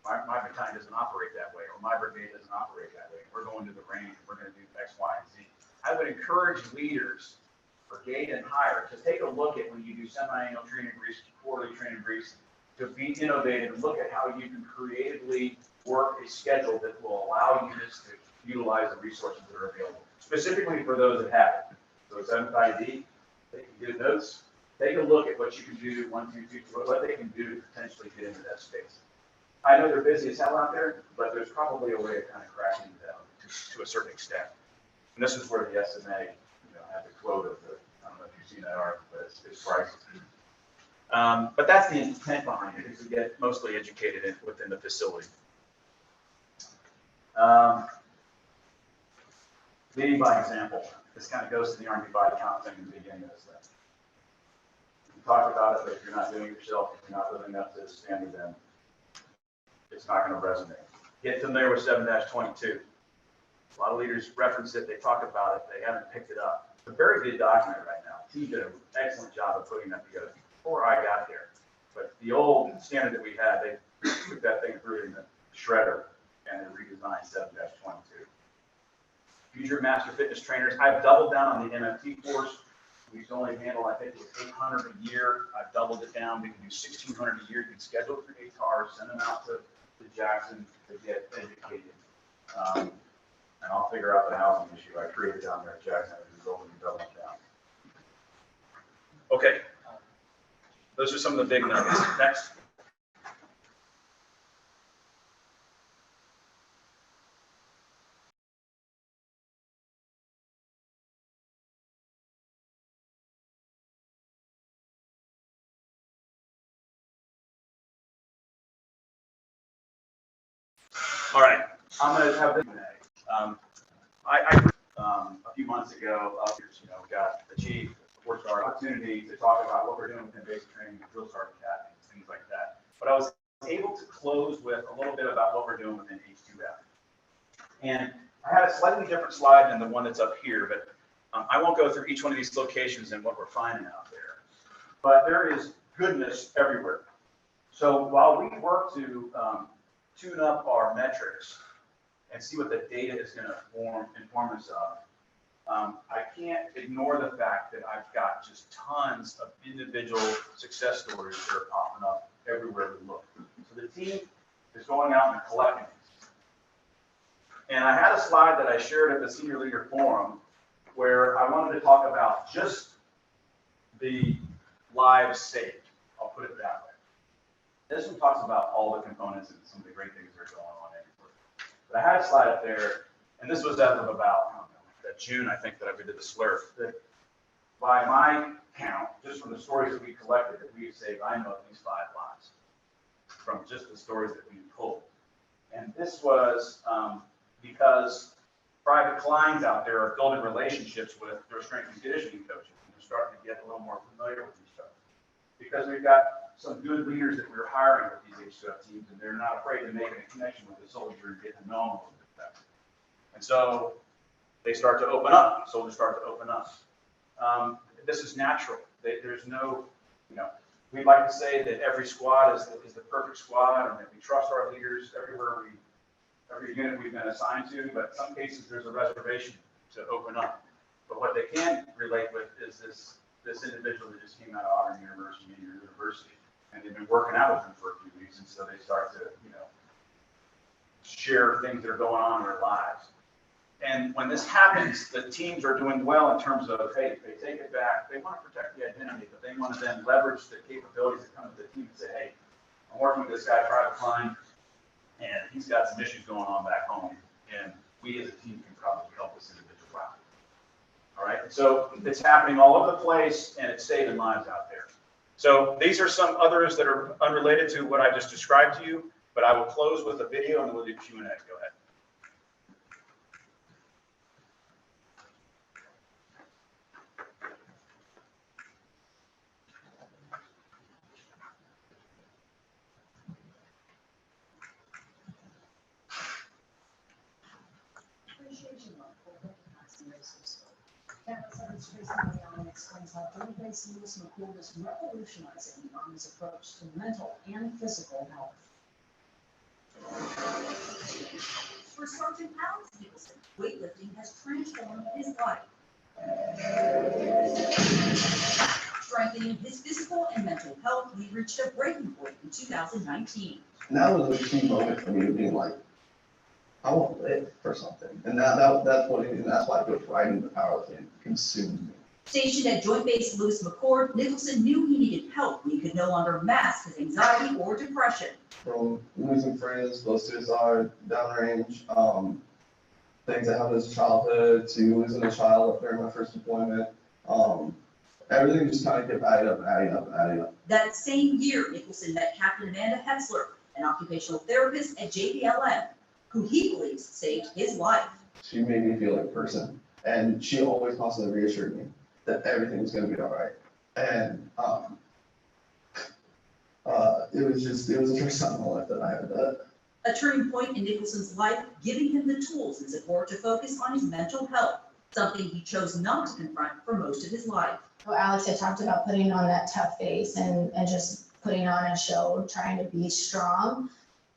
my battalion doesn't operate that way, or my brigade doesn't operate that way. We're going to the range. We're going to do X, Y, and Z. I would encourage leaders, brigade and higher, to take a look at when you do semi-annual training briefs, quarterly training briefs, to be innovative and look at how you can creatively work a schedule that will allow units to utilize the resources that are available, specifically for those that have it. So it's MCoE, taking good notes. Take a look at what you can do, 1, 2, 3, what they can do to potentially get into that space. I know they're busy as hell out there, but there's probably a way of kind of cracking them to a certain extent. And this is where the SMA, had the quote of the, I don't know if you've seen that article, but it's priceless. But that's the intent behind it, is to get mostly educated within the facility. Leading by example. This kind of goes to the Army body count thing in the beginning of this thing. You talk about it, but if you're not doing it yourself, if you're not living up to the standard, then it's not going to resonate. Get familiar with 7-22. A lot of leaders reference it. They talk about it. They haven't picked it up. It's a very good document right now. He did an excellent job of putting that together before I got there. But the old standard that we had, they took that thing through in the shredder and then redesigned 7-22. Future Master Fitness Trainers. I've doubled down on the MFT course. We used to only handle, I think it was 800 a year. I've doubled it down. We can do 1,600 a year. You can schedule 3 cars, send them out to Jackson to get educated. And I'll figure out the housing issue. I created down there at Jackson and go and double it down. Okay. Those are some of the big numbers. Next. All right, I'm going to have this. A few months ago, got the chief, the 4-star opportunity to talk about what we're doing within basic training, drill sergeant academies, things like that. But I was able to close with a little bit about what we're doing within H2F. And I had a slightly different slide than the one that's up here, but I won't go through each one of these locations and what we're finding out there. But there is goodness everywhere. So while we work to tune up our metrics and see what the data is going to inform us of, I can't ignore the fact that I've got just tons of individual success stories that are popping up everywhere we look. So the team is going out and collecting these. And I had a slide that I shared at the Senior Leader Forum where I wanted to talk about just the lives saved. I'll put it that way. This one talks about all the components and some of the great things that are going on everywhere. But I had a slide up there, and this was as of about, I don't know, that June, I think, that I did the SLURF. That by my count, just from the stories that we collected, that we've saved, I know at least 5 lives from just the stories that we pulled. And this was because private Klines out there are building relationships with their strength and conditioning coaches. And they're starting to get a little more familiar with each other. Because we've got some good leaders that we're hiring with these H2F teams, and they're not afraid to make a connection with the soldier and get to know them a little bit better. And so they start to open up, soldiers start to open up. This is natural. There's no, we'd like to say that every squad is the perfect squad, and that we trust our leaders every unit we've been assigned to, but in some cases there's a reservation to open up. But what they can relate with is this individual that just came out of Auburn University, and they've been working out with them for a few weeks, and so they start to, share things that are going on in their lives. And when this happens, the teams are doing well in terms of, hey, they take it back, they want to protect the identity, but they want to then leverage the capabilities that come to the team and say, hey, I'm working with this guy, Private Kline, and he's got some issues going on back home, and we as a team can probably help this individual out. All right, so it's happening all over the place, and it's saving lives out there. So these are some others that are unrelated to what I just described to you, but I will close with a video and then we'll do Q&A. Go ahead. Campus Sergeant Tracy McDonald explains how Joint Base Lewis McCool is revolutionizing the Army's approach to mental and physical health. For Sergeant Alex Nicholson, weightlifting has transformed his life, strengthening his physical and mental health. He reached a breaking point in 2019. And that was a key moment for me to be like, I want to live for something. And that's why Coach Writing the powerlifting consumed me. Stationed at Joint Base Lewis McChord, Nicholson knew he needed help when he could no longer mask his anxiety or depression. From losing friends, low suicide, downrange, things that happened as a childhood, to losing a child during my first deployment. Everything just kind of kept adding up. That same year, Nicholson met Captain Amanda Hetzler, an occupational therapist at JBLM, who he believes saved his life. She made me feel like a person, and she always constantly reassured me that everything was going to be all right. And it was the first time in my life that I had that. A turning point in Nicholson's life, giving him the tools and support to focus on his mental health, something he chose not to confront for most of his life. Well, Alex had talked about putting on that tough face and just putting on a show, trying to be strong.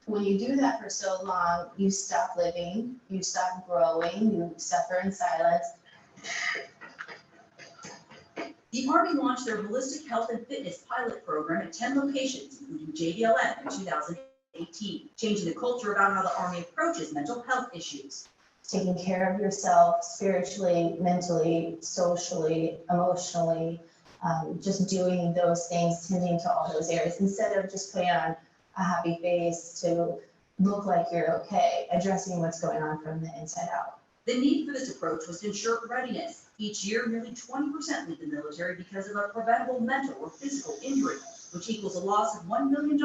When you do that for so long, you stop living, you stop growing, you suffer in silence. The Army launched their Holistic Health and Fitness pilot program at 10 locations, including JBLM in 2018, changing the culture about how the Army approaches mental health issues. Taking care of yourself spiritually, mentally, socially, emotionally, just doing those things, tending to all those areas, instead of just putting on a happy face to look like you're okay, addressing what's going on from the inside out. The need for this approach was to ensure readiness. Each year, nearly 20% leave the military because of a preventable mental or physical injury, which equals a loss of $1 million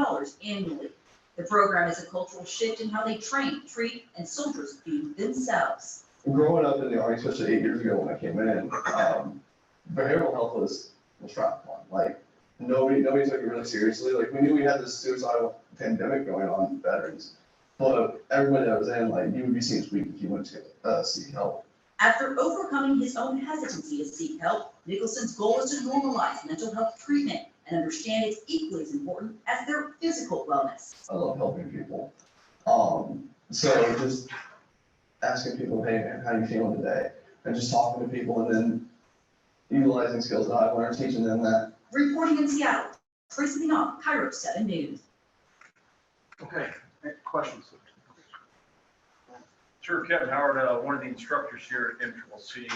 annually. The program is a cultural shift in how they train, treat, and soldiers view themselves. Growing up in the Army, especially 8 years ago when I came in, behavioral health was frowned upon. Like, nobody took it really seriously. Like, we knew we had this suicidal pandemic going on, veterans, but everybody that was in, like, you would be seen as weak if you went to seek help. After overcoming his own hesitancy to seek help, Nicholson's goal is to normalize mental health treatment and understand it's equally as important as their physical wellness. I love helping people. So just asking people, hey man, how you feeling today? and just talking to people and then utilizing skills that I've learned, teaching them that. Reporting in Seattle, Tracy Leon, Cairo 7 News. Okay, any questions? Sure, Kevin Howard, one of the instructors here at MWFC.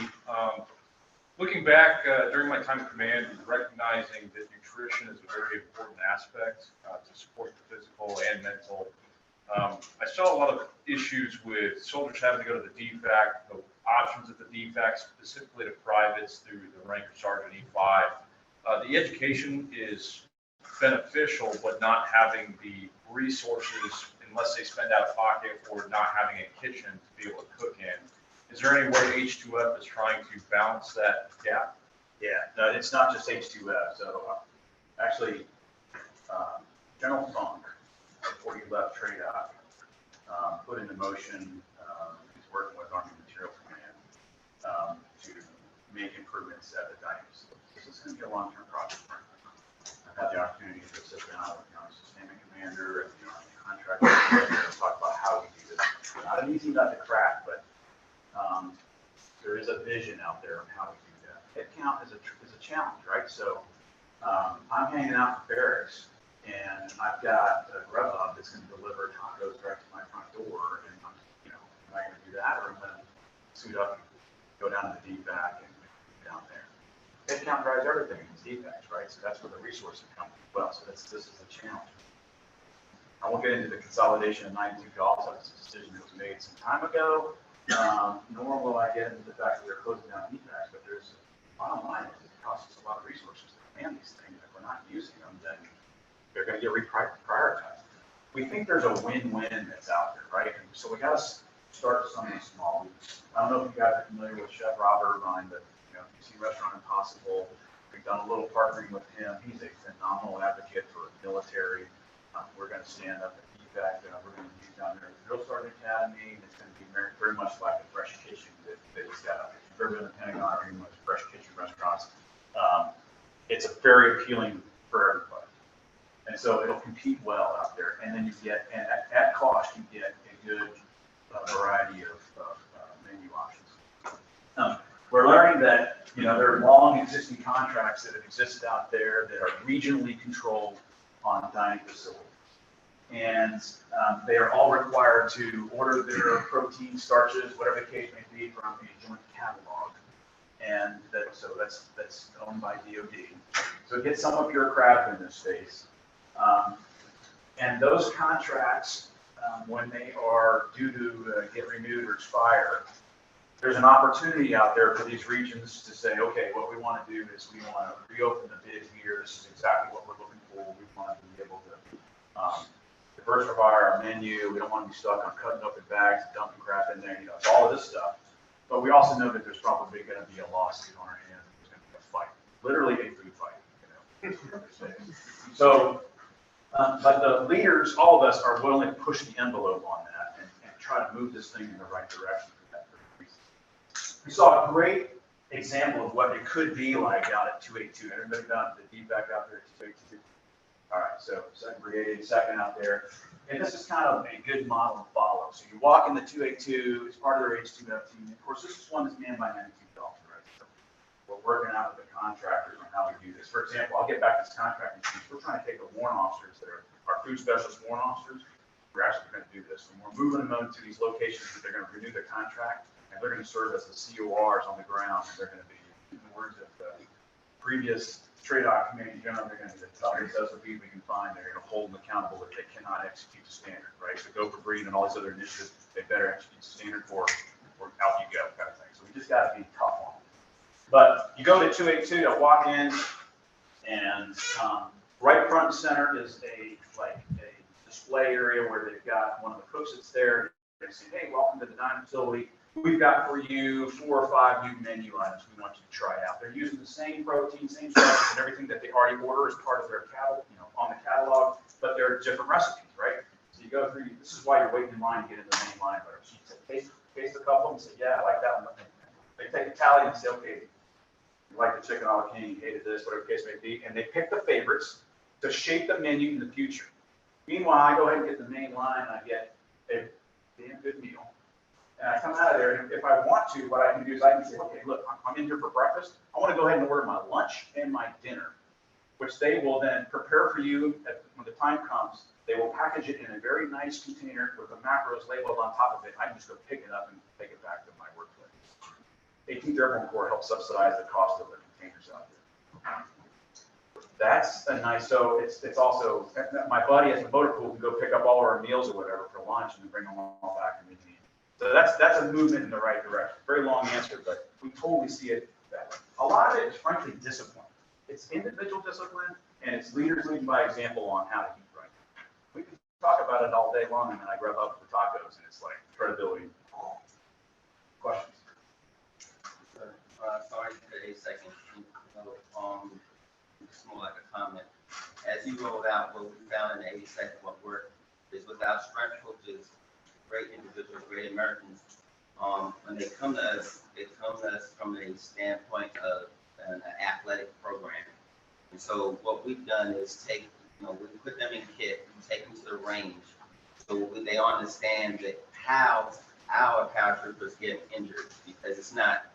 Looking back during my time in command and recognizing that nutrition is a very important aspect to support the physical and mental, I saw a lot of issues with soldiers having to go to the DFAC, the options at the DFAC, specifically to privates through the rank of Sergeant E5. The education is beneficial, but not having the resources, unless they spend out of pocket, or not having a kitchen to be able to cook in. Is there any way H2F is trying to balance that gap? Yeah, no, it's not just H2F. So actually, General Funk, before he left TRADOC, put into motion, he's working with Army Material Command to make improvements at the dining facility. This is going to be a long-term project. I've had the opportunity to sit down with the Army Sustainment Commander and the Army contractor and talk about how we do this. Not an easy nut to crack, but there is a vision out there on how to do that. Headcount is a challenge, right? So I'm hanging out in barracks, and I've got a Grubhub that's going to deliver tacos right to my front door, and I'm, am I going to do that, or am I going to suit up and go down to the DFAC and down there? Headcount drives everything in these DFACs, right? So that's where the resources come from as well. So this is a challenge. I won't get into the consolidation of 92 golf. That was a decision that was made some time ago. Nor will I get into the fact that they're closing down DFACs, but there's bottom line is it costs us a lot of resources to man these things. If we're not using them, then they're going to get reprioritized. We think there's a win-win that's out there, right? And so we got to start something small. I don't know if you guys are familiar with Chef Robert Ryan, but you see Restaurant Impossible. We've done a little partnering with him. He's a phenomenal advocate for military. We're going to stand up at DFAC. We're going to use down there at the Drill Sergeant Academy. It's going to be very, very much like a fresh kitchen that he's got. If you've ever been in the Pentagon or any of those fresh kitchen restaurants, it's a very appealing for everybody. And so it'll compete well out there. And then you get, and at cost, you get a good variety of menu options. We're learning that, there are long existing contracts that have existed out there that are regionally controlled on dining facilities. And they are all required to order their protein, starches, whatever the case may be, from a joint catalog. And that's owned by DoD. So it gets somewhat bureaucratic in this space. And those contracts, when they are due to get renewed or expire, there's an opportunity out there for these regions to say, okay, what we want to do is we want to reopen the bid here. This is exactly what we're looking for. We want to be able to diversify our menu. We don't want to be stuck on cutting open bags, dumping crap in there, it's all of this stuff. But we also know that there's probably going to be a lawsuit on our hands. There's going to be a fight, literally a food fight. So, but the leaders, all of us, are willing to push the envelope on that and try to move this thing in the right direction. We saw a great example of what it could be like out at 282. Everybody down at the DFAC out there at 282. All right, so 2nd Brigade, 2nd out there. And this is kind of a good model to follow. So you walk in the 282, it's part of their H2F team. Of course, this is one that's manned by 92 golfers, right? So we're working out with the contractors on how we do this. For example, I'll get back to this contracting piece. We're trying to take the warrant officers that are our food specialist warrant officers. We're actually going to do this. And we're moving them into these locations that they're going to renew their contract. And they're going to serve as the CORs on the ground. And they're going to be, in the words of the previous TRADOC Commanding General, they're going to be the toughest SOBs we can find. They're going to hold them accountable if they cannot execute the standard, right? So go for breed and all these other initiatives, they better execute the standard or out you go kind of thing. So we just got to be tough on them. But you go to 282, I walk in, and right front and center is a display area where they've got one of the cooks that's there. They say, hey, welcome to the dining facility. We've got for you 4 or 5 new menu items we want you to try out. They're using the same protein, same starches, and everything that they already order as part of their catalog, on the catalog, but they're different recipes, right? So you go through. This is why you're waiting in line to get into the main line. But you taste a couple and say, yeah, I like that one. They take a tally and say, okay, you like the chicken a la king, you hated this, whatever the case may be, and they pick the favorites to shape the menu in the future. Meanwhile, I go ahead and get the main line, and I get a damn good meal. And I come out of there, and if I want to, what I can do is I can say, okay, look, I'm in here for breakfast. I want to go ahead and order my lunch and my dinner, which they will then prepare for you when the time comes. They will package it in a very nice container with the macros labeled on top of it. I can just go pick it up and take it back to my workplace. 18th Airborne Corps helps subsidize the cost of the containers out there. That's a nice, so it's also, my buddy at the motor pool can go pick up all our meals or whatever for lunch and then bring them all back and we can eat. So that's a movement in the right direction. Very long answer, but we totally see it that way. A lot of it is frankly discipline. It's individual discipline and it's leaders leading by example on how to eat right. We can talk about it all day long and then I grab up the tacos and it's like credibility. Questions? Sorry for a second. It's more like a comment. As you rolled out what we found in the 82nd, what worked is without strength coaches, great individuals, great Americans. When they come to us, they come to us from a standpoint of an athletic program. And so what we've done is take, we put them in kit, we take them to the range. So they understand that how our paratroopers get injured, because it's not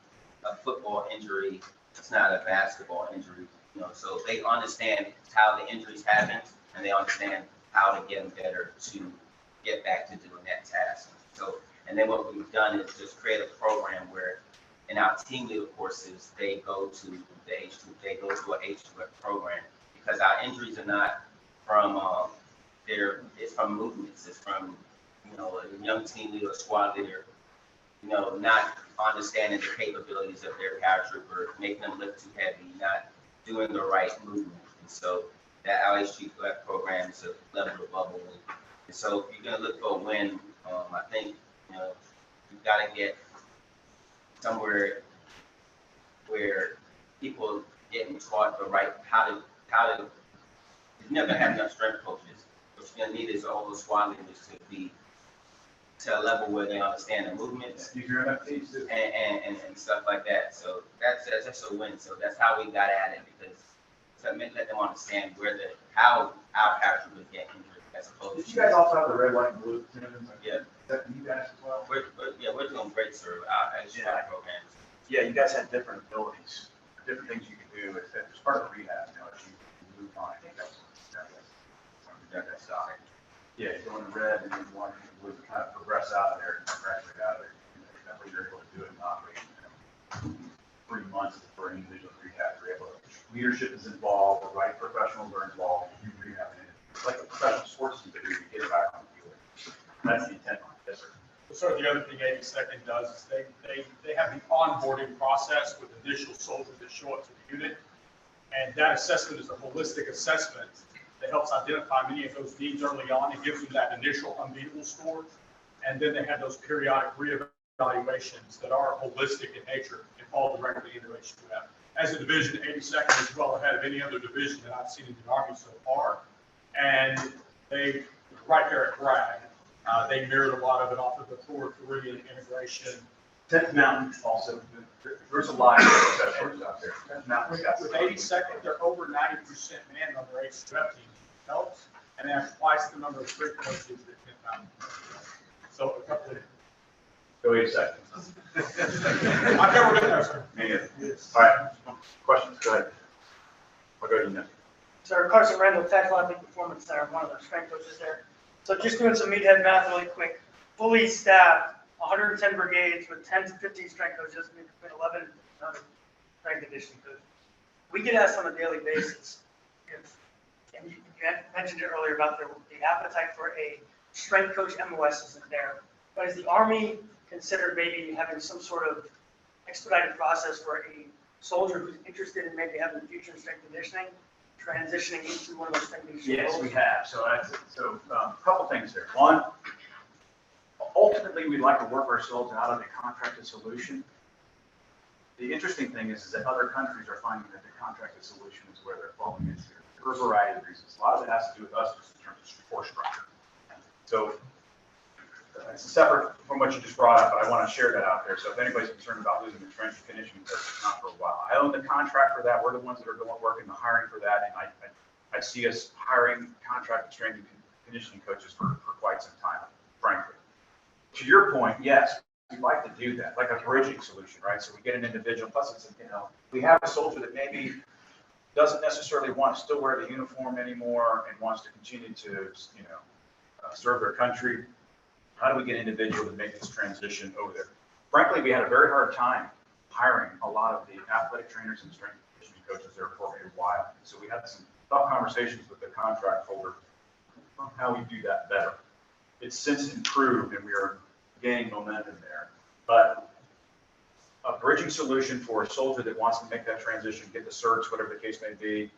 a football injury, it's not a basketball injury, so they understand how the injuries happen and they understand how to get them better to get back to doing that task. So, and then what we've done is just create a program where in our team leader courses, they go to an H2F program because our injuries are not from, it's from movements, it's from, a young team leader, a squad leader, not understanding the capabilities of their paratrooper, making them lift too heavy, not doing the right movement. And so that LHG program is a level above a win. And so if you're going to look for a win, I think, you've got to get somewhere where people getting taught the right, how to, you're never going to have enough strength coaches. What you're going to need is all those squad leaders to be to a level where they understand the movements and stuff like that. So that's a win. So that's how we got at it, because let them understand how our paratroopers get injured as opposed to. Did you guys also have the red, white, and blue platoons? Yeah. Is that you guys as well? We're doing great, sir. Our programs. Yeah, you guys had different abilities, different things you could do. It's part of the rehab, as you move on. I think that's stuff. Yeah, you go in the red and then you want to blue to kind of progress out of there and graduate out of there. That way you're able to do it in operation. 3 months for an individual rehab. Leadership is involved, the right professionals are involved, you rehab it. It's like a professional sports team to do, you get it back on the field. That's the intent. Yes, sir. So the other thing 82nd does is they have the onboarding process with initial soldiers that show up to the unit. And that assessment is a holistic assessment that helps identify many of those needs early on and gives them that initial unbeatable score. And then they have those periodic reevaluations that are holistic in nature and fall directly into H2F. As a division, 82nd is well ahead of any other division that I've seen in the Army so far. And they, right there at Bragg, they mirrored a lot of it off of the Thor 3 and integration. 10th Mountain also, there's a lot of professionals out there. 10th Mountain's got With 82nd, they're over 90% man on their H2F team. Helps, and they have twice the number of strength coaches that 10th Mountain. So a couple of. Go 82nd. I've never been there, sir. Me either. All right, questions, go ahead. I'll go to you next. Sir, Carson Randall, Tactical Athletic Performance Center, one of the strength coaches there. So just doing some meathead math really quick. Fully staffed, 110 brigades with 10 to 15 strength coaches, between 11 and strength conditioning coaches. We get asked on a daily basis, and you mentioned it earlier about the appetite for a strength coach MOS isn't there. But is the Army considered maybe having some sort of expedited process for a soldier who's interested in maybe having the future in strength conditioning, transitioning into one of those strength conditioning Yes, roles? we have. So a couple things there. One, ultimately, we'd like to work ourselves out of a contracted solution. The interesting thing is that other countries are finding that the contracted solution is where they're falling into for a variety of reasons. A lot of it has to do with us just in terms of force structure. So it's separate from what you just brought up, but I want to share that out there. So if anybody's concerned about losing the strength and conditioning, it's not for a while. I own the contract for that. We're the ones that are going working the hiring for that, and I see us hiring contracted strength and conditioning coaches for quite some time, frankly. To your point, yes, we'd like to do that, like a bridging solution, right? So we get an individual, plus it's, we have a soldier that maybe doesn't necessarily want to still wear the uniform anymore and wants to continue to, serve their country. How do we get individuals to make this transition over there? Frankly, we had a very hard time hiring a lot of the athletic trainers and strength and conditioning coaches there for a while. So we had some tough conversations with the contract holder on how we do that better. It's since improved and we are gaining momentum there. But a bridging solution for a soldier that wants to make that transition, get the certs, whatever the case may be,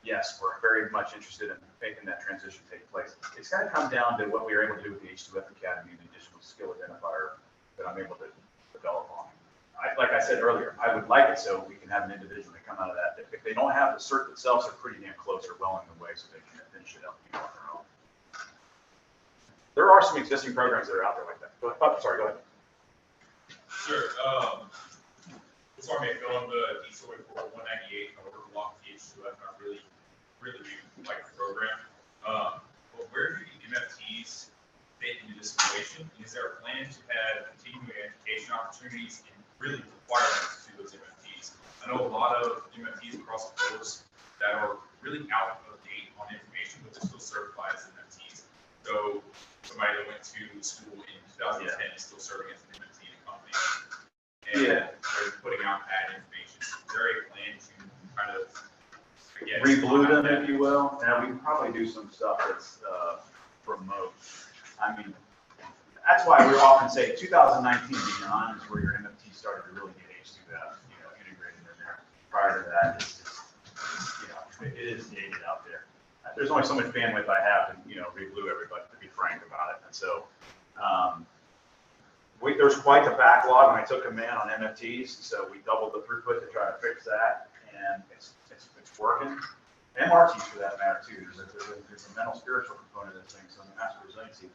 yes, we're very much interested in making that transition take place. It's going to come down to what we were able to do with the H2F Academy and the additional skill identifier that I'm able to develop on. Like I said earlier, I would like it so we can have an individual that come out of that. If they don't have the cert themselves, they're pretty damn close or well in the way, so they can finish it up on their own. There are some existing programs that are out there like that. Go ahead. Sure. This Army had gone the diesel for 198, however, block the H2F, and I really like the program. But where do the MFTs fit into this situation? Is there a plan to have continuing education opportunities and really requirements to those MFTs? I know a lot of MFTs across the coast that are really out of date on information, but they're still certified as MFTs. So somebody that went to school in 2010 is still serving as an MFT in a company. And they're putting out bad information. Is there a plan to kind of Re-blue them, if you will. Now, we can probably do some stuff that's remote. I mean, that's why we often say 2019 beyond is where your MFT started to really get H2F, integrated in there. Prior to that, it's just, it is dated out there. There's only so much bandwidth I have to, re-blue everybody, to be frank about it. And so, there's quite the backlog when I took command on MFTs, so we doubled the throughput to try to fix that, and it's working. MRTs for that matter too. There's a mental spiritual component of this thing, so the master resiliency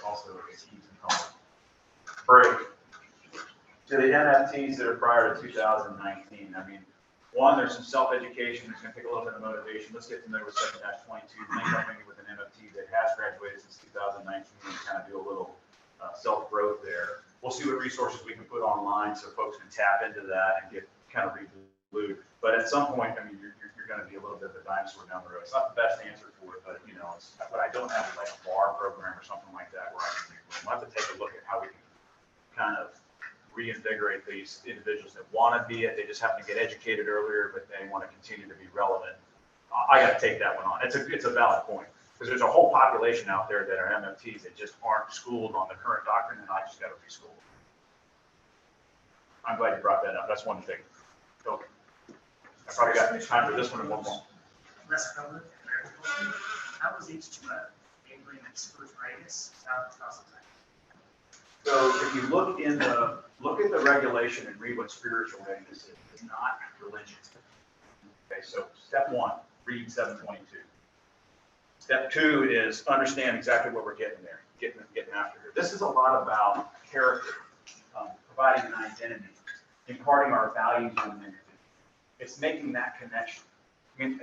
also a key component. Break to the MFTs that are prior to 2019. I mean, one, there's some self-education. It's going to take a little bit of motivation. Let's get familiar with 7-22. Link up maybe with an MFT that has graduated since 2019 and kind of do a little self-growth there. We'll see what resources we can put online so folks can tap into that and get kind of re-blued. But at some point, I mean, you're going to be a little bit of a dinosaur down the road. It's not the best answer for it, but what I don't have is like a bar program or something like that where I can we'll have to take a look at how we can kind of reinvigorate these individuals that want to be it. They just happen to get educated earlier, but they want to continue to be relevant. I got to take that one on. It's a valid point. Because there's a whole population out there that are MFTs that just aren't schooled on the current doctrine, and I just got to reschool. I'm glad you brought that up. That's one thing. So, I probably got time for this one and one more. How was H2F enabling exposure readiness out of 2010? So if you look at the regulation and read what spiritual readiness is, it's not religion. Okay, so step one, read 722. Step two is understand exactly what we're getting there, getting after here. This is a lot about character, providing an identity, imparting our values on an individual. It's making that connection. I mean,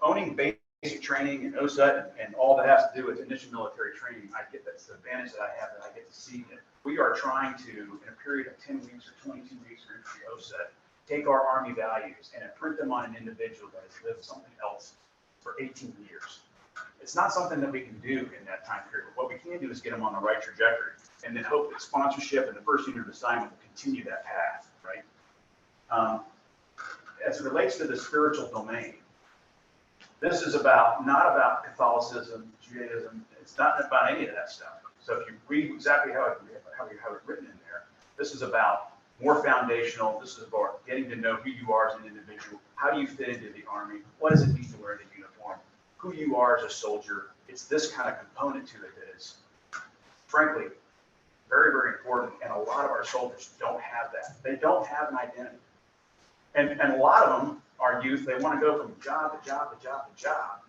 owning basic training and OSA and all that has to do with initial military training, I get that's the advantage that I have that I get to see that we are trying to, in a period of 10 weeks or 22 weeks or infantry OSA, take our Army values and imprint them on an individual that has lived something else for 18 years. It's not something that we can do in that time period. What we can do is get them on the right trajectory and then hope that sponsorship and the first unit of assignment will continue that path, right? As it relates to the spiritual domain, this is not about Catholicism, Judaism. It's not about any of that stuff. So if you read exactly how we have it written in there, this is about more foundational. This is about getting to know who you are as an individual. How do you fit into the Army? What does it mean to wear the uniform? Who you are as a soldier. It's this kind of component to it that is, frankly, very, very important. And a lot of our soldiers don't have that. They don't have an identity. And a lot of them are youth. They want to go from job to job to job to job.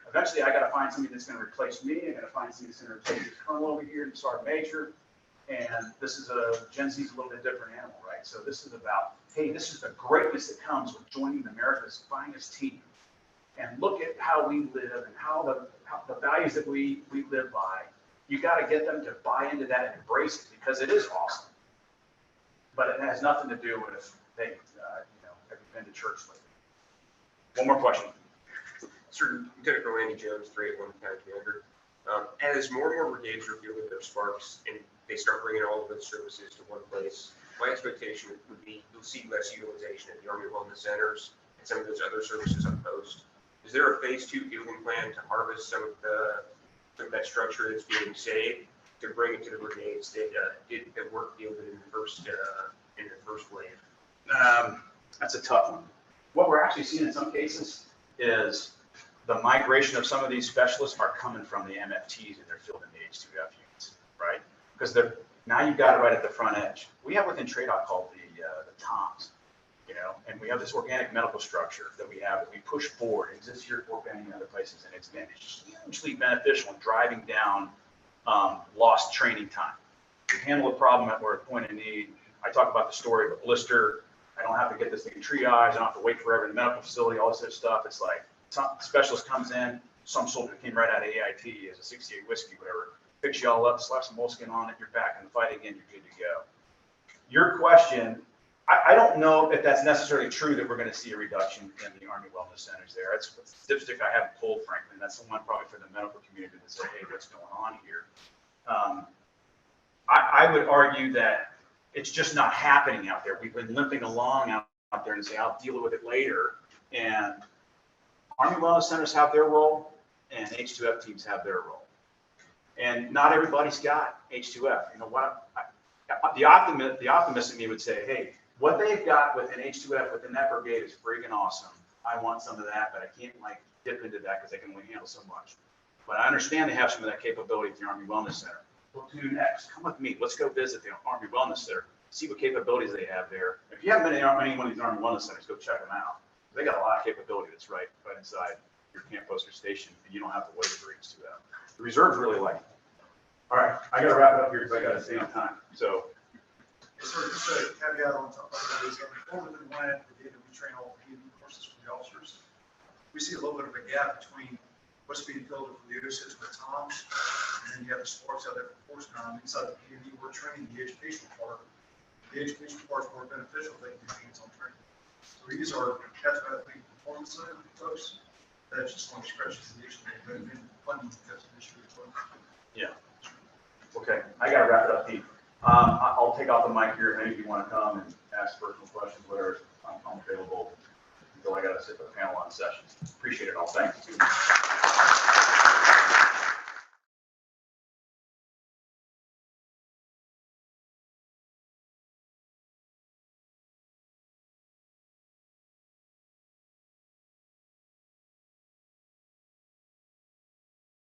Eventually, I got to find somebody that's going to replace me. I got to find somebody that's going to replace this colonel over here and sergeant major. And this is Gen Z is a little bit different animal, right? So this is about, hey, this is the greatness that comes with joining America's finest team. And look at how we live and how the values that we live by. You got to get them to buy into that and embrace it because it is awesome. But it has nothing to do with, hey, have you been to church lately? One more question. Sir, Lieutenant Colonel Andy Jones, 381 County Commander. As more and more brigades are fielding their sparks and they start bringing all of those services to one place, my expectation would be you'll see less utilization at the Army Wellness Centers and some of those other services on post. Is there a phase 2 fielding plan to harvest some of that structure that's being saved to bring it to the brigades that work fielded in the first wave? That's a tough one. What we're actually seeing in some cases is the migration of some of these specialists are coming from the MFTs and they're filled in the H2F units, right? Because now you've got it right at the front edge. We have within TRADOC called the TOMS, and we have this organic medical structure that we have that we push forward. It exists here at Fort Benning and other places, and it's been hugely beneficial in driving down lost training time. We handle a problem at where a point of need. I talk about the story of a blister. I don't have to get this thing triaged. I don't have to wait forever in the medical facility, all this other stuff. It's like some specialist comes in, some soldier came right out of AIT as a 68 whiskey, whatever, fix you all up, slap some moleskin on it, you're back in the fight again, you're good to go. Your question, I don't know if that's necessarily true that we're going to see a reduction in the Army Wellness Centers there. That's a dipstick I haven't pulled, frankly. That's the one probably for the medical community to say, hey, what's going on here? I would argue that it's just not happening out there. We've been limping along out there and say, I'll deal with it later. And Army Wellness Centers have their role and H2F teams have their role. And not everybody's got H2F. The optimist in me would say, hey, what they've got within H2F, within that brigade is freaking awesome. I want some of that, but I can't dip into that because they can only handle so much. But I understand they have some of that capability at the Army Wellness Center. Platoon X, come with me. Let's go visit the Army Wellness Center, see what capabilities they have there. If you haven't been to any one of these Army Wellness Centers, go check them out. They got a lot of capability that's right inside your camp post or station, and you don't have to wait for H2F. The reserves really like it. All right, I got to wrap it up here because I got to stay on time. So. So just a caveat on top of that is that before we went, we train all the PhD courses for the officers. We see a little bit of a gap between what's being filled with the USACIMT with TOMS, and then you have the sparks out there for force command. Inside the PhD, we're training the educational part. The educational part is more beneficial if they can do hands-on training. So these are catch-athlete performance center folks. That's just one stretch of the issue. They've been funding because of the issue as well. Yeah. Okay, I got to wrap it up, Pete. I'll take off the mic here if any of you want to come and ask personal questions, whatever. I'm available until I got to sit with the panel on sessions. Appreciate it all. Thank you.